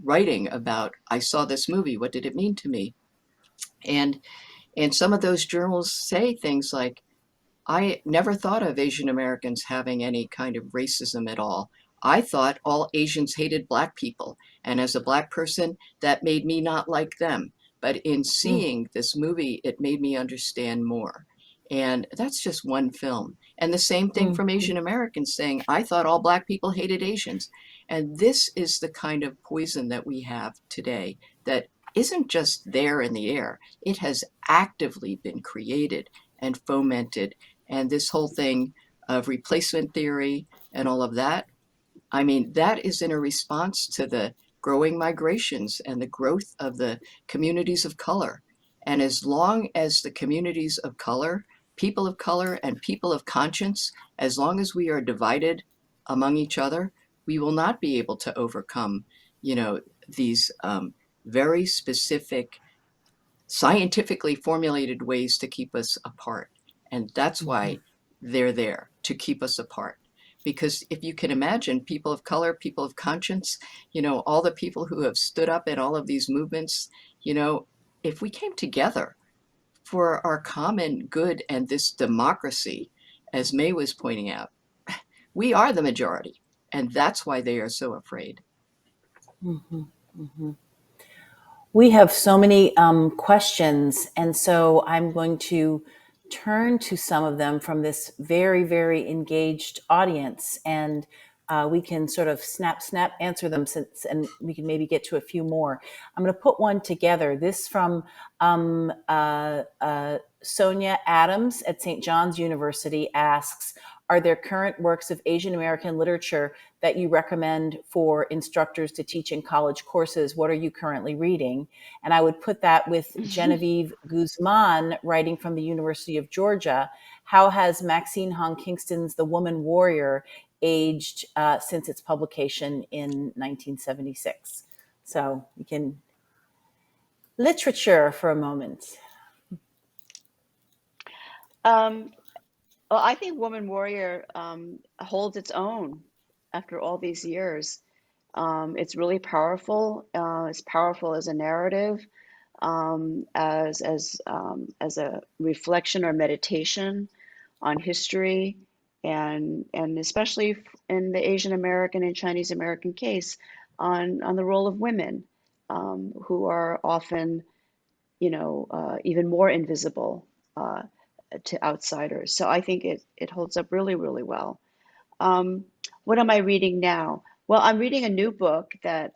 writing about, I saw this movie, what did it mean to me? And and some of those journals say things like, I never thought of Asian Americans having any kind of racism at all. I thought all Asians hated Black people. And as a Black person, that made me not like them. But in Mm. seeing this movie, it made me understand more. And that's just one film. And the same thing from Mhm. Asian Americans saying, I thought all Black people hated Asians. And this is the kind of poison that we have today that isn't just there in the air, it has actively been created and fomented. And this whole thing of replacement theory and all of that, I mean, that is in a response to the growing migrations and the growth of the communities of color. And as long as the communities of color, and people of conscience, as long as we are divided among each other, we will not be able to overcome, these very specific scientifically formulated ways to keep us apart. And that's Mhm. why they're there, to keep us apart. Because if you can imagine people of color, people of conscience, all the people who have stood up in all of these movements, you know, if we came together for our common good and this democracy, as Mae was pointing out, we are the majority. And that's why they are so afraid. Mhm. Mhm. We have so many questions, and so I'm going to turn to some of them from this very, very engaged audience, and we can sort of snap answer them, and we can maybe get to a few more. I'm going to put one together. This from Sonia Adams at St. John's University asks, are there current works of Asian American literature that you recommend for instructors to teach in college courses? What are you currently reading? And I would put that with Genevieve Guzman, writing from the University of Georgia. How has Maxine Hong Kingston's The Woman Warrior aged since its publication in 1976? So you can literature for a moment. Um, well, I think Woman Warrior holds its own after all these years. It's really powerful. It's powerful as a narrative, as a reflection or meditation on history, and especially in the Asian American and Chinese American case, on the role of women, who are often, even more invisible uh, to outsiders. So I think it holds up really, really well. What am I reading now? Well, I'm reading a new book that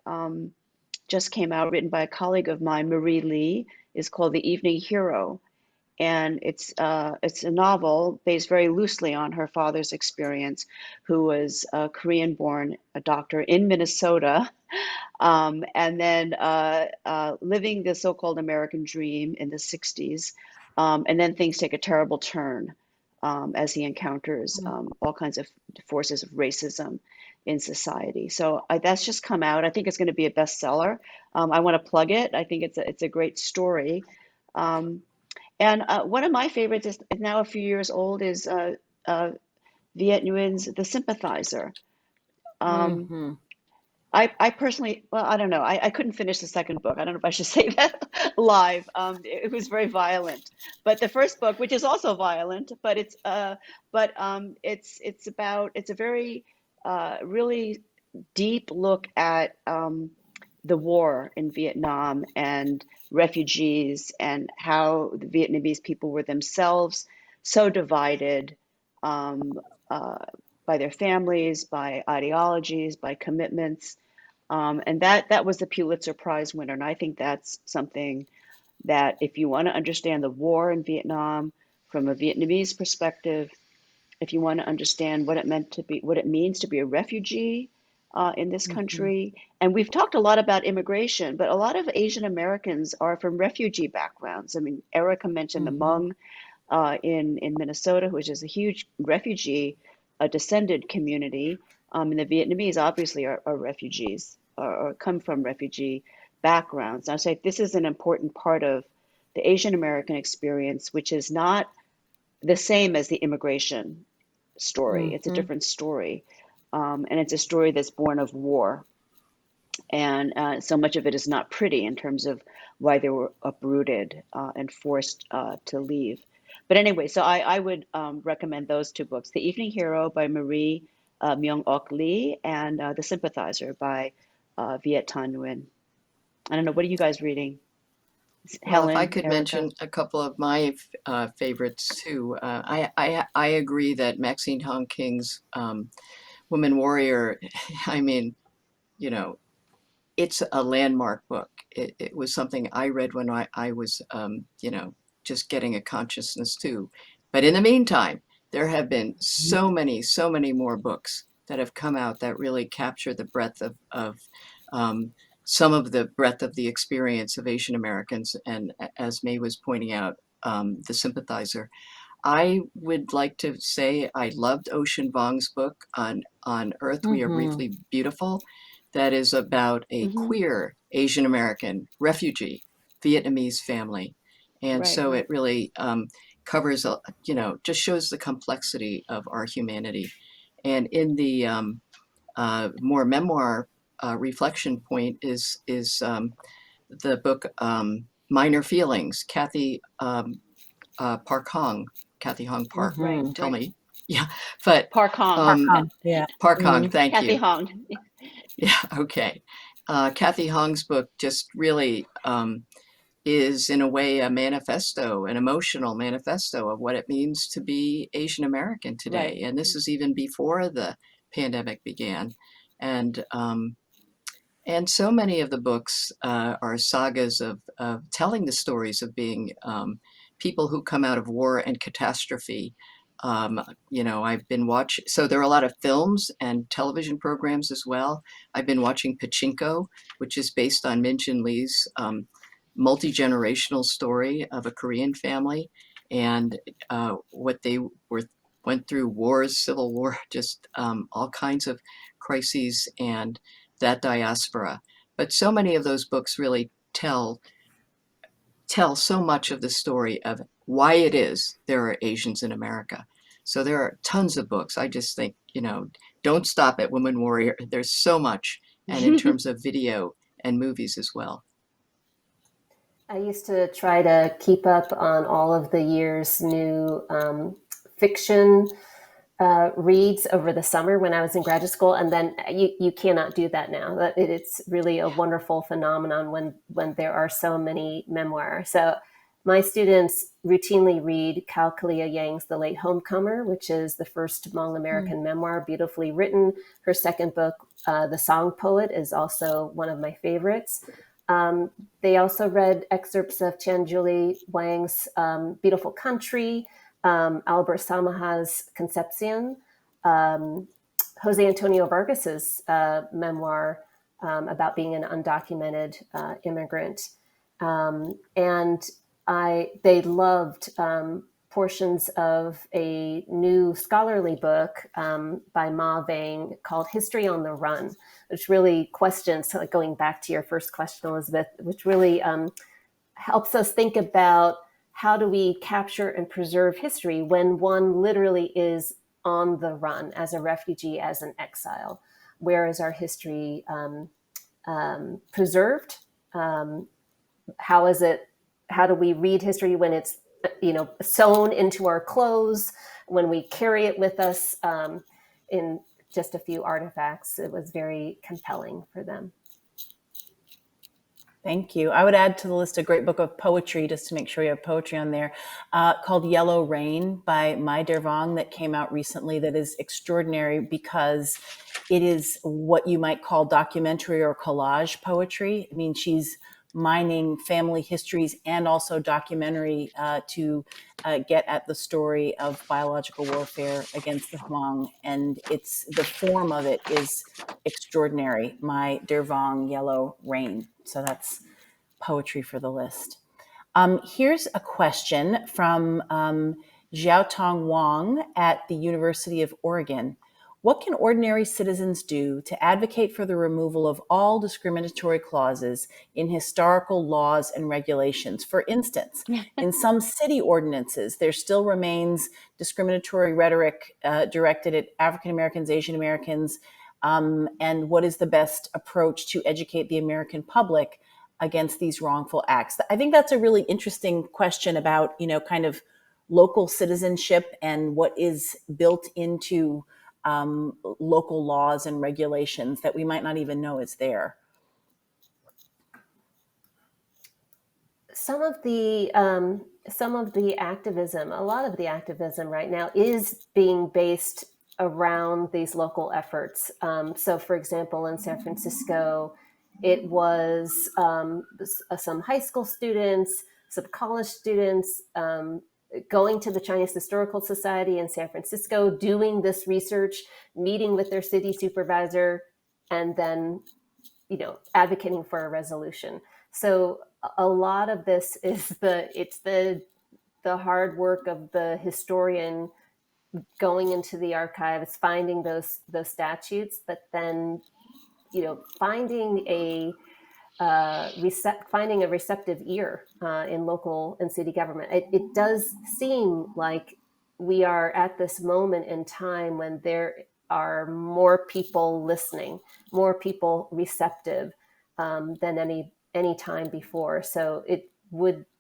just came out, written by a colleague of mine, Mae Lee. Is called The Evening Hero, and it's a novel based very loosely on her father's experience, who was a Korean-born a doctor in Minnesota, and then living the so-called American dream in the 60s, and then things take a terrible turn as he encounters all kinds of forces of racism in society. So that's just come out. I think it's going to be a bestseller. I want to plug it. I think it's a great story. Um, and one of my favorites is now a few years old is Viet Nguyen's The Sympathizer. Um, Mm-hmm. I personally, well, I don't know. I couldn't finish the second book. I don't know if I should say that live. It was very violent. But the first book, which is also violent, but it's a very really deep look at the war in Vietnam and refugees, and how the Vietnamese people were themselves so divided, um, uh, by their families, by ideologies, by commitments. And that was the Pulitzer Prize winner. And I think that's something that, if you want to understand the war in Vietnam from a Vietnamese perspective, if you want to understand what it means to be a refugee in this Mm-hmm. country, and we've talked a lot about immigration, but a lot of Asian Americans are from refugee backgrounds. I mean, Erica mentioned the Mm-hmm. Hmong in Minnesota, which is a huge refugee, a descendant community, and the Vietnamese obviously are refugees, or come from refugee backgrounds. And I say this is an important part of the Asian American experience, which is not the same as the immigration story. It's a Mm-hmm. different story. And it's a story that's born of war. And so much of it is not pretty in terms of why they were uprooted and forced to leave. But anyway, so I would recommend those two books: The Evening Hero by Marie Myung-ok Lee, and The Sympathizer by Viet Thanh Nguyen. I don't know, what are you guys reading? Well, if I Helen, could Erica? mention a couple of my favorites too, I agree that Maxine Hong King's Woman Warrior, I mean, you know, it's a landmark book. It was something I read when I was, just getting a consciousness too. But in the meantime, there have been so many more books that have come out that really capture the breadth of um, some of the breadth of the experience of Asian Americans. And as Mae was pointing out, The Sympathizer. I would like to say I loved Ocean Vuong's book on Earth We Are Mm-hmm. Briefly Beautiful, that is about a Hmm. queer Asian American refugee Vietnamese family. And Right. so it really covers, just shows the complexity of our humanity. And in the more memoir reflection point is the book Minor Feelings, Park Hong, Kathy Hong Park, Right, Mm-hmm. tell right. me. Yeah, but Park Hong. Park um, Hong. Yeah. Park Hong, Mm-hmm. thank Kathy you. Hong. Yeah, okay. Kathy Hong's book just really is, in a way, a manifesto, an emotional manifesto of what it means to be Asian American Right. today. And this is even before the pandemic began. And and so many of the books are sagas of telling the stories of being people who come out of war and catastrophe. I've been watching, so there are a lot of films and television programs as well. I've been watching Pachinko, which is based on Min Jin Lee's multi-generational story of a Korean family, and what they went through: wars, civil war, just all kinds of crises, and that diaspora. But so many of those books really tell so much of the story of why it is there are Asians in America. So there are tons of books. I just think, don't stop at Woman Warrior. There's so much and in terms of video and movies as well. I used to try to keep up on all of the year's new fiction reads over the summer when I was in graduate school, and then you cannot do that now. It's really a wonderful phenomenon when there are so many memoirs. So my students routinely read Cal Kalia Yang's The Late Homecomer, which is the first Hmong American memoir, beautifully written. Her second book, The Song Poet, is also one of my favorites. They also read excerpts of Tian Julie Wang's Beautiful Country, Albert Samaha's Concepcion, Jose Antonio Vargas's memoir about being an undocumented immigrant. And they loved portions of a new scholarly book by Ma Vang called History on the Run, which really questions, like going back to your first question, Elizabeth, which really helps us think about how do we capture and preserve history when one literally is on the run as a refugee, as an exile? Where is our history preserved? How do we read history when it's sewn into our clothes, when we carry it with us in just a few artifacts? It was very compelling for them. Thank you. I would add to the list a great book of poetry, just to make sure you have poetry on there, called Yellow Rain by Mae Dervang, that came out recently, that is extraordinary because it is what you might call documentary or collage poetry. I mean, she's mining family histories and also documentary to get at the story of biological warfare against the Hmong. And the form of it is extraordinary. Mae Dervang, Yellow Rain. So that's poetry for the list. Here's a question from Xiaotong Wang at the University of Oregon. What can ordinary citizens do to advocate for the removal of all discriminatory clauses in historical laws and regulations? For instance, in some city ordinances, there still remains discriminatory rhetoric directed at African Americans, Asian Americans, and what is the best approach to educate the American public against these wrongful acts? I think that's a really interesting question about, kind of local citizenship and what is built into local laws and regulations that we might not even know is there. Some of the activism, a lot of the activism right now is being based around these local efforts. So, for example, in San Francisco, it was some high school students, some college students going to the Chinese Historical Society in San Francisco, doing this research, meeting with their city supervisor, and then, advocating for a resolution. So a lot of this is the hard work of the historian going into the archives, finding those statutes, but then, finding a receptive ear in local and city government. It does seem like we are at this moment in time when there are more people listening, more people receptive than any time before. So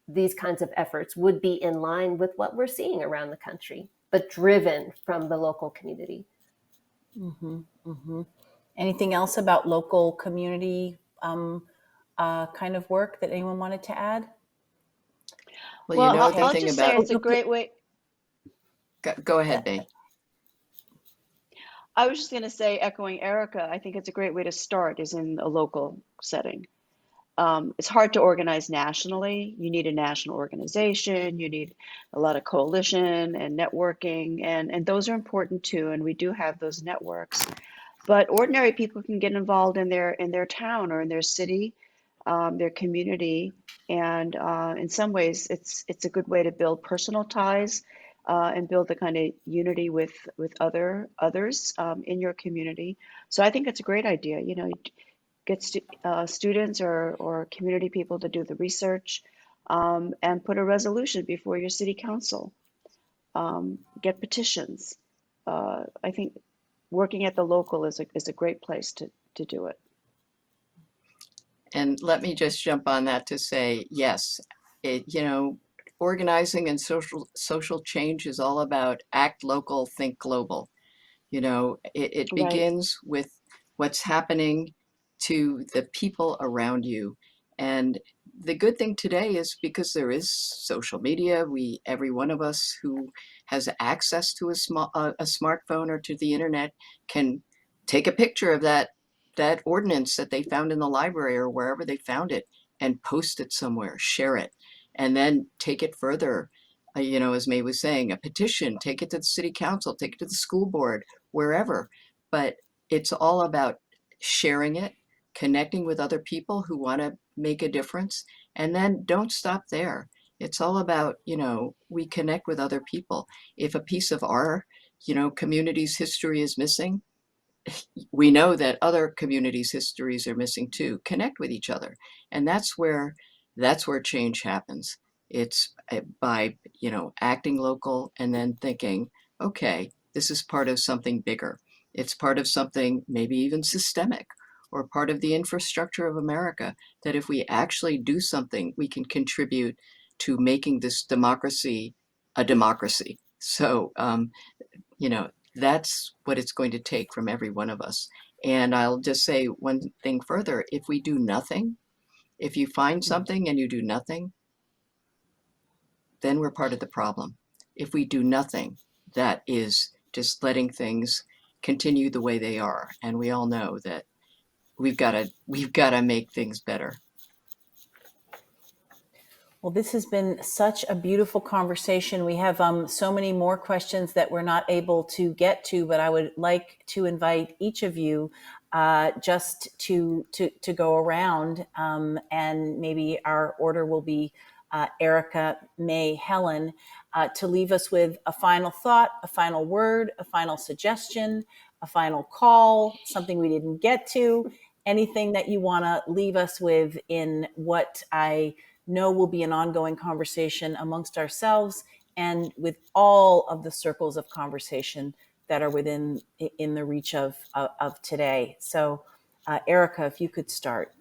these kinds of efforts would be in line with what we're seeing around the country, but driven from the local community. Mm-hmm, mm-hmm. Anything else about local community kind of work that anyone wanted to add? Well, the I'll thing just about say it's a great way. Go ahead, Mae. I was just going to say, echoing Erika, I think it's a great way to start is in a local setting. It's hard to organize nationally. You need a national organization. You need a lot of coalition and networking, and those are important too. And we do have those networks. But ordinary people can get involved in their town or in their city, their community, and in some ways, it's a good way to build personal ties and build the kind of unity with others in your community. So I think it's a great idea. Get students or community people to do the research and put a resolution before your city council. Get petitions. I think working at the local is a great place to do it. And let me just jump on that to say, yes, organizing and social change is all about act local, think global. It Right. begins with what's happening to the people around you. And the good thing today is because there is social media, every one of us who has access to a smartphone or to the internet can take a picture of that ordinance that they found in the library or wherever they found it and post it somewhere, share it, and then take it further. As Mae was saying, a petition, take it to the city council, take it to the school board, wherever. But it's all about sharing it, connecting with other people who want to make a difference, and then don't stop there. It's all about, we connect with other people. If a piece of our, community's history is missing, we know that other communities' histories are missing too. Connect with each other. And that's where change happens. It's by, acting local and then thinking, okay, this is part of something bigger. It's part of something maybe even systemic or part of the infrastructure of America, that if we actually do something, we can contribute to making this democracy a democracy. So, you know, that's what it's going to take from every one of us. And I'll just say one thing further. If we do nothing, if you find something and you do nothing, then we're part of the problem. If we do nothing, that is just letting things continue the way they are. And we all know that we've got to make things better. Well, this has been such a beautiful conversation. We have so many more questions that we're not able to get to, but I would like to invite each of you just to go around, and maybe our order will be Erika, Mae, Helen, to leave us with a final thought, a final word, a final suggestion, a final call, something we didn't get to, anything that you want to leave us with in what I know will be an ongoing conversation amongst ourselves and with all of the circles of conversation that are in the reach of today. So, Erika, if you could start.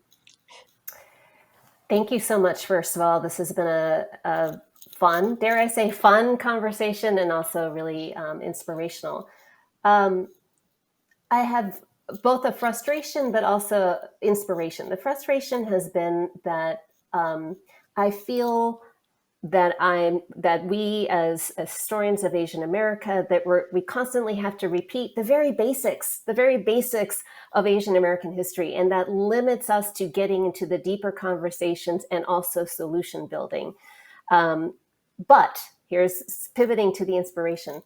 Thank you so much. First of all, this has been a fun, dare I say, fun conversation, and also really inspirational. I have both a frustration, but also inspiration. The frustration has been that I feel that we as historians of Asian America, that we constantly have to repeat the very basics of Asian American history, and that limits us to getting into the deeper conversations and also solution building. But here's pivoting to the inspiration.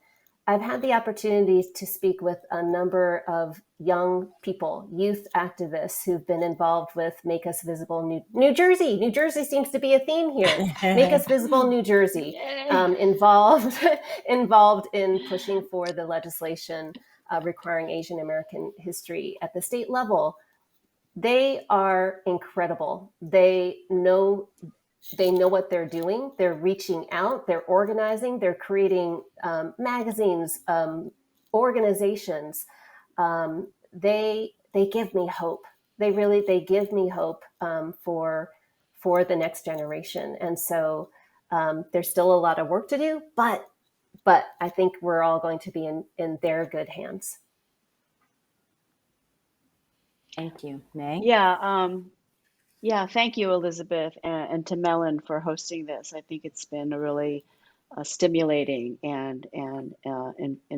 I've had the opportunity to speak with a number of young people, youth activists who've been involved with Make Us Visible New Jersey. New Jersey seems to be a theme here. Make Us Visible New Jersey, involved in pushing for the legislation requiring Asian American history at the state level. They are incredible. They know what they're doing. They're reaching out, they're organizing, they're creating magazines, organizations. They give me hope. They give me hope for the next generation. And so there's still a lot of work to do, but I think we're all going to be in their good hands. Thank you. Mae? Yeah, thank you, Elizabeth, and to Mellon for hosting this. I think it's been a really stimulating and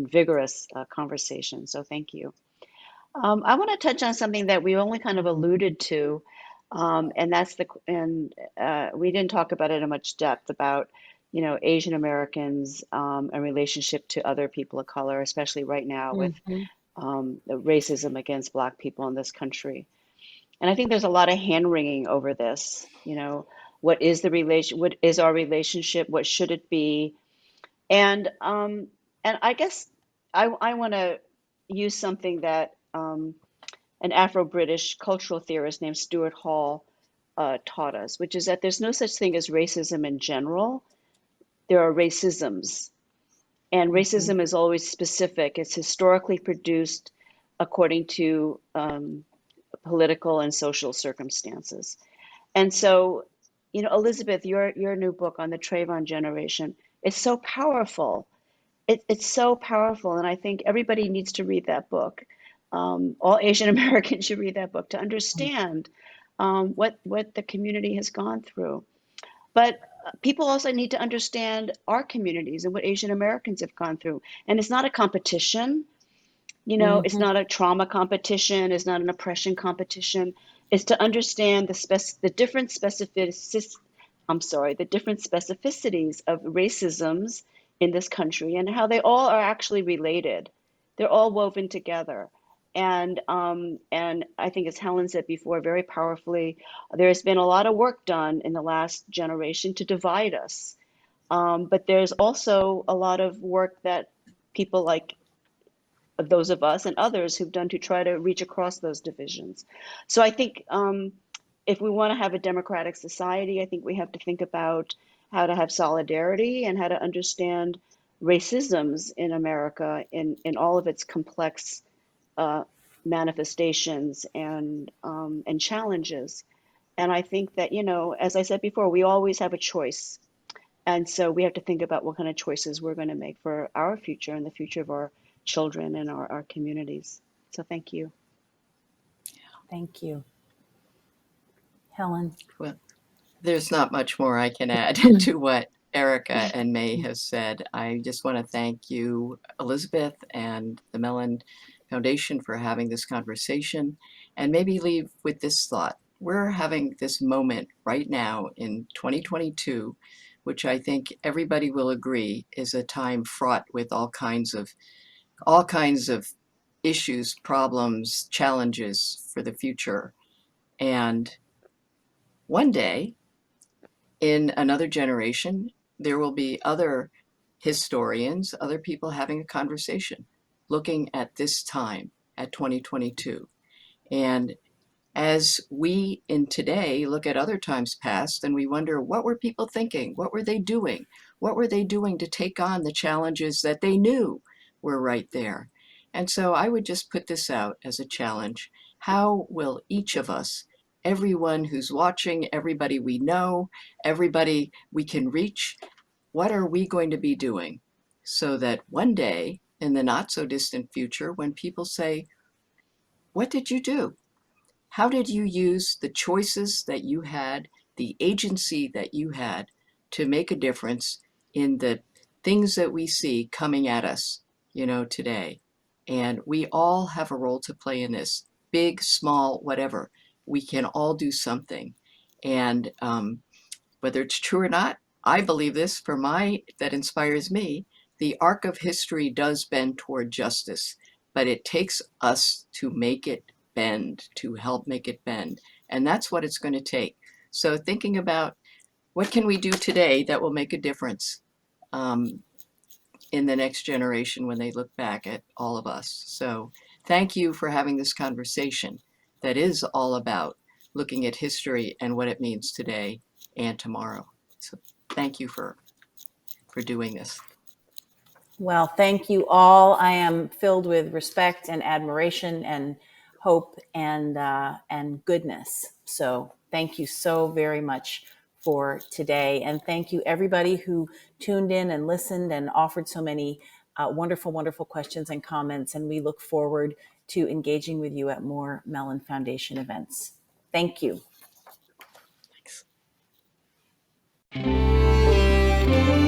vigorous conversation. So thank you. I want to touch on something that we only kind of alluded to, and that's we didn't talk about it in much depth about, Asian Americans and relationship to other people of color, especially right now with the racism against Black people in this country. And I think there's a lot of hand-wringing over this. What is what is our relationship? What should it be? And I guess I want to use something that an Afro-British cultural theorist named Stuart Hall taught us, which is that there's no such thing as racism in general. There are racisms. And racism is always specific. It's historically produced according to political and social circumstances. And so, Elizabeth, your new book on the Trayvon generation is so powerful. It's so powerful, and I think everybody needs to read that book. All Asian Americans should read that book to understand what the community has gone through. But people also need to understand our communities and what Asian Americans have gone through. And it's not a competition. It's Mhm. not a trauma competition. It's not an oppression competition. It's to understand the different the different specificities of racisms in this country and how they all are actually related. They're all woven together. And I think, as Helen said before, very powerfully, there's been a lot of work done in the last generation to divide us. But there's also a lot of work that people like those of us and others who've done to try to reach across those divisions. So I think if we want to have a democratic society, I think we have to think about how to have solidarity and how to understand racisms in America in all of its complex manifestations and challenges. And I think that, as I said before, we always have a choice. And so we have to think about what kind of choices we're going to make for our future and the future of our children and our communities. So thank you. Thank you. Helen. Well, there's not much more I can add to what Erika and Mae have said. I just want to thank you, Elizabeth, and the Mellon Foundation for having this conversation, and maybe leave with this thought. We're having this moment right now in 2022, which I think everybody will agree is a time fraught with all kinds of issues, problems, challenges for the future. And one day, in another generation, there will be other historians, other people having a conversation, looking at this time, at 2022. And as we in today look at other times past and we wonder, what were people thinking? What were they doing? What were they doing to take on the challenges that they knew were right there? And so I would just put this out as a challenge. How will each of us, everyone who's watching, everybody we know, everybody we can reach, what are we going to be doing so that one day in the not so distant future, when people say, what did you do? How did you use the choices that you had, the agency that you had to make a difference in the things that we see coming at us, today? And we all have a role to play in this, big, small, whatever. We can all do something. And whether it's true or not, I believe this that inspires me. The arc of history does bend toward justice, but it takes us to make it bend, to help make it bend. And that's what it's going to take. So thinking about what can we do today that will make a difference in the next generation when they look back at all of us. So thank you for having this conversation that is all about looking at history and what it means today and tomorrow. So thank you for doing this. Well, thank you all. I am filled with respect and admiration and hope and goodness. So thank you so very much for today. And thank you everybody who tuned in and listened and offered so many wonderful, wonderful questions and comments. And we look forward to engaging with you at more Mellon Foundation events. Thank you. Thanks.